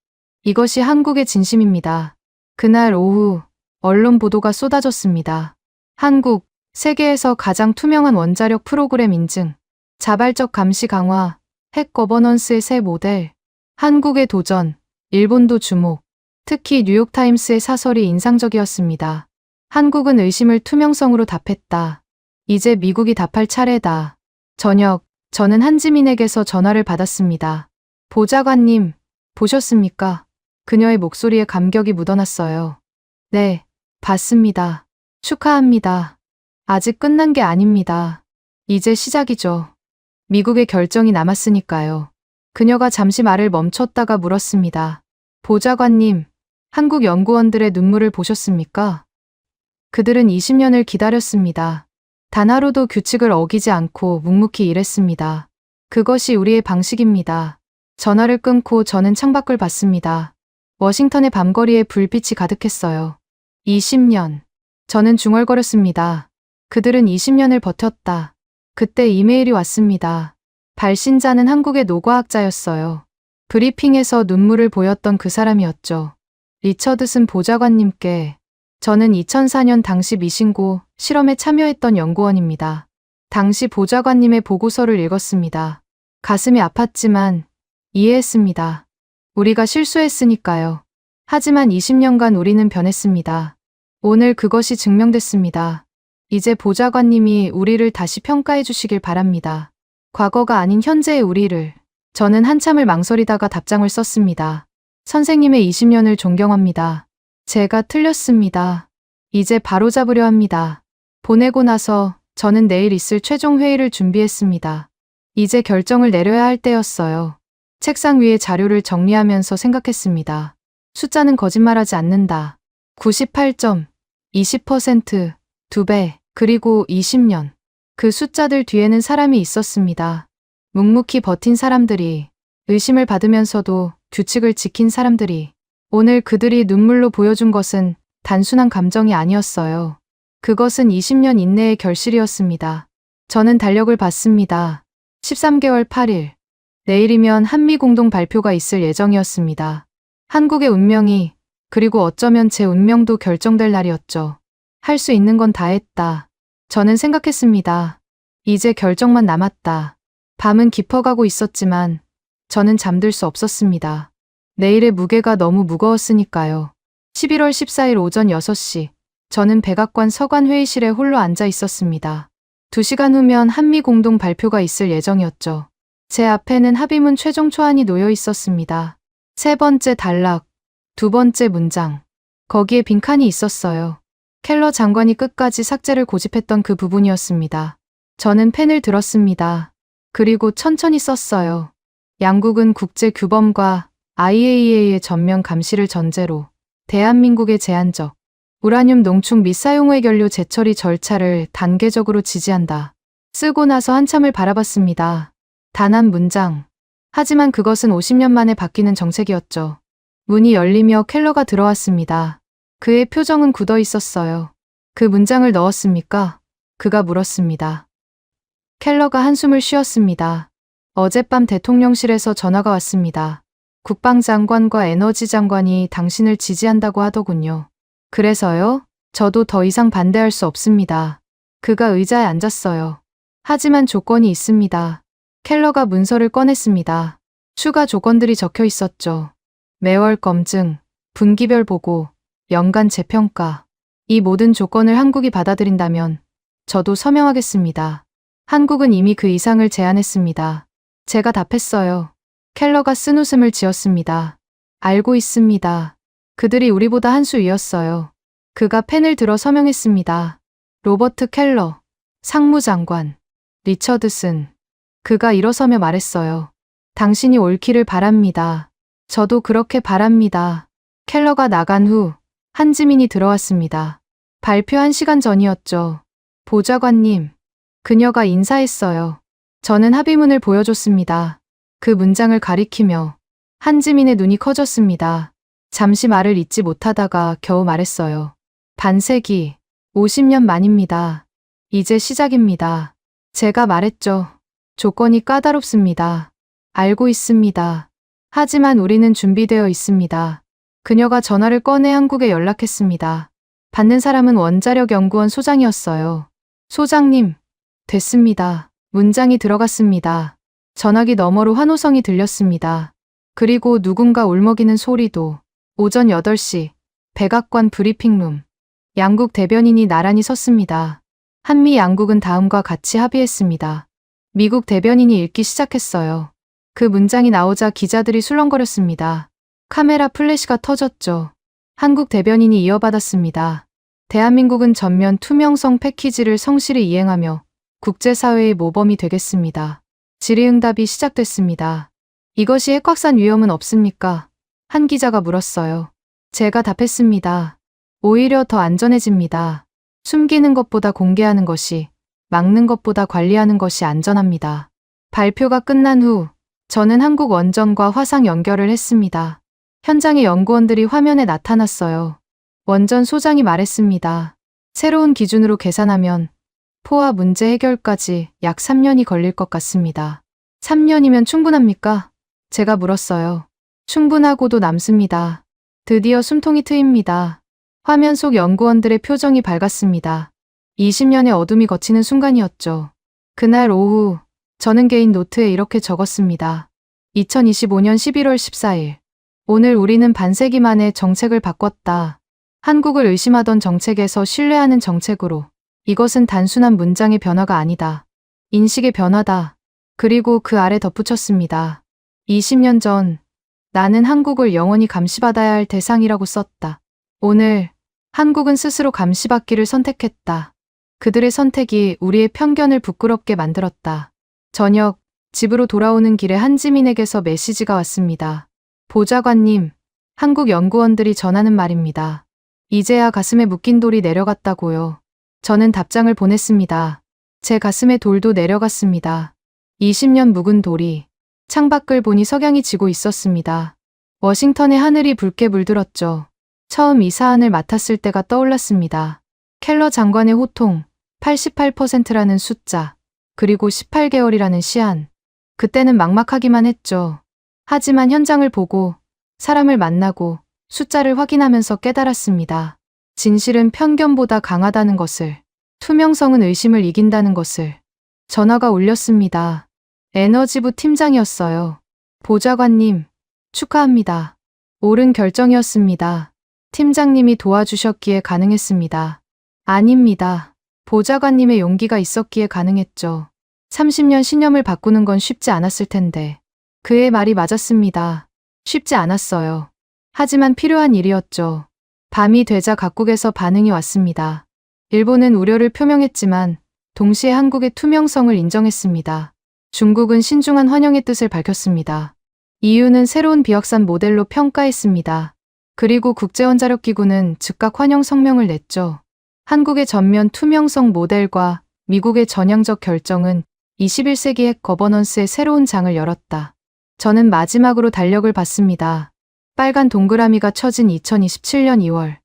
이것이 한국의 진심입니다. 그날 오후 언론 보도가 쏟아졌습니다. 한국, 세계에서 가장 투명한 원자력 프로그램 인증. 자발적 감시 강화, 핵 거버넌스의 새 모델, 한국의 도전, 일본도 주목. 특히 뉴욕타임스의 사설이 인상적이었습니다. 한국은 의심을 투명성으로 답했다. 이제 미국이 답할 차례다. 저녁, 저는 한지민에게서 전화를 받았습니다. 보좌관님, 보셨습니까? 그녀의 목소리에 감격이 묻어났어요. 네, 봤습니다. 축하합니다. 아직 끝난 게 아닙니다. 이제 시작이죠. 미국의 결정이 남았으니까요. 그녀가 잠시 말을 멈췄다가 물었습니다. 보좌관님, 한국 연구원들의 눈물을 보셨습니까? 그들은 20년을 기다렸습니다. 단 하루도 규칙을 어기지 않고 묵묵히 일했습니다. 그것이 우리의 방식입니다. 전화를 끊고 저는 창밖을 봤습니다. 워싱턴의 밤거리에 불빛이 가득했어요. 20년. 저는 중얼거렸습니다. 그들은 20년을 버텼다. 그때 이메일이 왔습니다. 발신자는 한국의 노과학자였어요. 브리핑에서 눈물을 보였던 그 사람이었죠. 리처드슨 보좌관님께. 저는 2004년 당시 미신고 실험에 참여했던 연구원입니다. 당시 보좌관님의 보고서를 읽었습니다. 가슴이 아팠지만 이해했습니다. 우리가 실수했으니까요. 하지만 20년간 우리는 변했습니다. 오늘 그것이 증명됐습니다. 이제 보좌관님이 우리를 다시 평가해 주시길 바랍니다. 과거가 아닌 현재의 우리를. 저는 한참을 망설이다가 답장을 썼습니다. 선생님의 20년을 존경합니다. 제가 틀렸습니다. 이제 바로잡으려 합니다. 보내고 나서 저는 내일 있을 최종 회의를 준비했습니다. 이제 결정을 내려야 할 때였어요. 책상 위에 자료를 정리하면서 생각했습니다. 숫자는 거짓말하지 않는다. 98점, 20%, 2배, 그리고 20년. 그 숫자들 뒤에는 사람이 있었습니다. 묵묵히 버틴 사람들이, 의심을 받으면서도 규칙을 지킨 사람들이. 오늘 그들이 눈물로 보여준 것은 단순한 감정이 아니었어요. 그것은 20년 인내의 결실이었습니다. 저는 달력을 봤습니다. 13개월 8일. 내일이면 한미공동 발표가 있을 예정이었습니다. 한국의 운명이, 그리고 어쩌면 제 운명도 결정될 날이었죠. 할 수 있는 건 다 했다. 저는 생각했습니다. 이제 결정만 남았다. 밤은 깊어가고 있었지만 저는 잠들 수 없었습니다. 내일의 무게가 너무 무거웠으니까요. 11월 14일 오전 6시, 저는 백악관 서관 회의실에 홀로 앉아 있었습니다. 2시간 후면 한미 공동 발표가 있을 예정이었죠. 제 앞에는 합의문 최종 초안이 놓여 있었습니다. 세 번째 단락, 두 번째 문장. 거기에 빈칸이 있었어요. 켈러 장관이 끝까지 삭제를 고집했던 그 부분이었습니다. 저는 펜을 들었습니다. 그리고 천천히 썼어요. 양국은 국제 규범과 IAEA의 전면 감시를 전제로 대한민국의 제한적 우라늄 농축 및 사용 후 결료 재처리 절차를 단계적으로 지지한다. 쓰고 나서 한참을 바라봤습니다. 단 한 문장. 하지만 그것은 50년 만에 바뀌는 정책이었죠. 문이 열리며 켈러가 들어왔습니다. 그의 표정은 굳어 있었어요. 그 문장을 넣었습니까? 그가 물었습니다. 켈러가 한숨을 쉬었습니다. 어젯밤 대통령실에서 전화가 왔습니다. 국방장관과 에너지 장관이 당신을 지지한다고 하더군요. 그래서요? 저도 더 이상 반대할 수 없습니다. 그가 의자에 앉았어요. 하지만 조건이 있습니다. 켈러가 문서를 꺼냈습니다. 추가 조건들이 적혀 있었죠. 매월 검증, 분기별 보고, 연간 재평가. 이 모든 조건을 한국이 받아들인다면 저도 서명하겠습니다. 한국은 이미 그 이상을 제안했습니다. 제가 답했어요. 켈러가 쓴웃음을 지었습니다. 알고 있습니다. 그들이 우리보다 한 수 위였어요. 그가 펜을 들어 서명했습니다. 로버트 켈러, 상무장관, 리처드슨. 그가 일어서며 말했어요. 당신이 옳기를 바랍니다. 저도 그렇게 바랍니다. 켈러가 나간 후 한지민이 들어왔습니다. 발표 1시간 전이었죠. 보좌관님. 그녀가 인사했어요. 저는 합의문을 보여줬습니다. 그 문장을 가리키며 한지민의 눈이 커졌습니다. 잠시 말을 잇지 못하다가 겨우 말했어요. 반세기, 50년 만입니다. 이제 시작입니다. 제가 말했죠. 조건이 까다롭습니다. 알고 있습니다. 하지만 우리는 준비되어 있습니다. 그녀가 전화를 꺼내 한국에 연락했습니다. 받는 사람은 원자력 연구원 소장이었어요. 소장님, 됐습니다. 문장이 들어갔습니다. 전화기 너머로 환호성이 들렸습니다. 그리고 누군가 울먹이는 소리도. 오전 8시, 백악관 브리핑룸. 양국 대변인이 나란히 섰습니다. 한미 양국은 다음과 같이 합의했습니다. 미국 대변인이 읽기 시작했어요. 그 문장이 나오자 기자들이 술렁거렸습니다. 카메라 플래시가 터졌죠. 한국 대변인이 이어받았습니다. 대한민국은 전면 투명성 패키지를 성실히 이행하며 국제사회의 모범이 되겠습니다. 질의응답이 시작됐습니다. 이것이 핵 확산 위험은 없습니까? 한 기자가 물었어요. 제가 답했습니다. 오히려 더 안전해집니다. 숨기는 것보다 공개하는 것이, 막는 것보다 관리하는 것이 안전합니다. 발표가 끝난 후 저는 한국 원전과 화상 연결을 했습니다. 현장의 연구원들이 화면에 나타났어요. 원전 소장이 말했습니다. 새로운 기준으로 계산하면 포화 문제 해결까지 약 3년이 걸릴 것 같습니다. 3년이면 충분합니까? 제가 물었어요. 충분하고도 남습니다. 드디어 숨통이 트입니다. 화면 속 연구원들의 표정이 밝았습니다. 20년의 어둠이 걷히는 순간이었죠. 그날 오후 저는 개인 노트에 이렇게 적었습니다. 2025년 11월 14일. 오늘 우리는 반세기 만에 정책을 바꿨다. 한국을 의심하던 정책에서 신뢰하는 정책으로. 이것은 단순한 문장의 변화가 아니다. 인식의 변화다. 그리고 그 아래 덧붙였습니다. 20년 전 나는 한국을 영원히 감시받아야 할 대상이라고 썼다. 오늘 한국은 스스로 감시받기를 선택했다. 그들의 선택이 우리의 편견을 부끄럽게 만들었다. 저녁 집으로 돌아오는 길에 한지민에게서 메시지가 왔습니다. 보좌관님, 한국 연구원들이 전하는 말입니다. 이제야 가슴에 묶인 돌이 내려갔다고요. 저는 답장을 보냈습니다. 제 가슴에 돌도 내려갔습니다. 20년 묵은 돌이. 창밖을 보니 석양이 지고 있었습니다. 워싱턴의 하늘이 붉게 물들었죠. 처음 이 사안을 맡았을 때가 떠올랐습니다. 켈러 장관의 호통, 88%라는 숫자, 그리고 18개월이라는 시한. 그때는 막막하기만 했죠. 하지만 현장을 보고, 사람을 만나고, 숫자를 확인하면서 깨달았습니다. 진실은 편견보다 강하다는 것을, 투명성은 의심을 이긴다는 것을. 전화가 울렸습니다. 에너지부 팀장이었어요. 보좌관님, 축하합니다. 옳은 결정이었습니다. 팀장님이 도와주셨기에 가능했습니다. 아닙니다. 보좌관님의 용기가 있었기에 가능했죠. 30년 신념을 바꾸는 건 쉽지 않았을 텐데. 그의 말이 맞았습니다. 쉽지 않았어요. 하지만 필요한 일이었죠. 밤이 되자 각국에서 반응이 왔습니다. 일본은 우려를 표명했지만 동시에 한국의 투명성을 인정했습니다. 중국은 신중한 환영의 뜻을 밝혔습니다. EU는 새로운 비확산 모델로 평가했습니다. 그리고 국제원자력기구는 즉각 환영 성명을 냈죠. 한국의 전면 투명성 모델과 미국의 전향적 결정은 21세기 핵 거버넌스의 새로운 장을 열었다. 저는 마지막으로 달력을 봤습니다. 빨간 동그라미가 쳐진 2027년 2월.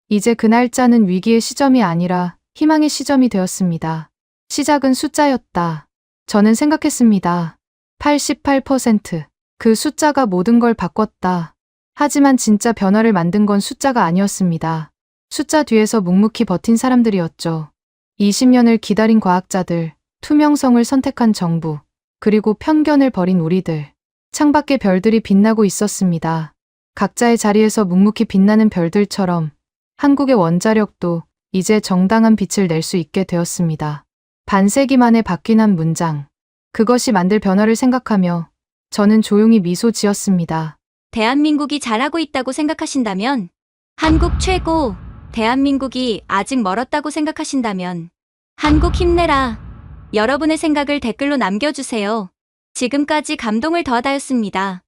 이제 그 날짜는 위기의 시점이 아니라 희망의 시점이 되었습니다. 시작은 숫자였다. 저는 생각했습니다. 88%. 그 숫자가 모든 걸 바꿨다. 하지만 진짜 변화를 만든 건 숫자가 아니었습니다. 숫자 뒤에서 묵묵히 버틴 사람들이었죠. 20년을 기다린 과학자들, 투명성을 선택한 정부, 그리고 편견을 버린 우리들. 창밖에 별들이 빛나고 있었습니다. 각자의 자리에서 묵묵히 빛나는 별들처럼 한국의 원자력도 이제 정당한 빛을 낼 수 있게 되었습니다. 반세기 만에 바뀐 한 문장. 그것이 만들 변화를 생각하며 저는 조용히 미소 지었습니다. 대한민국이 잘하고 있다고 생각하신다면, 한국 최고, 대한민국이 아직 멀었다고 생각하신다면, 한국 힘내라. 여러분의 생각을 댓글로 남겨주세요. 지금까지 감동을 더하다였습니다.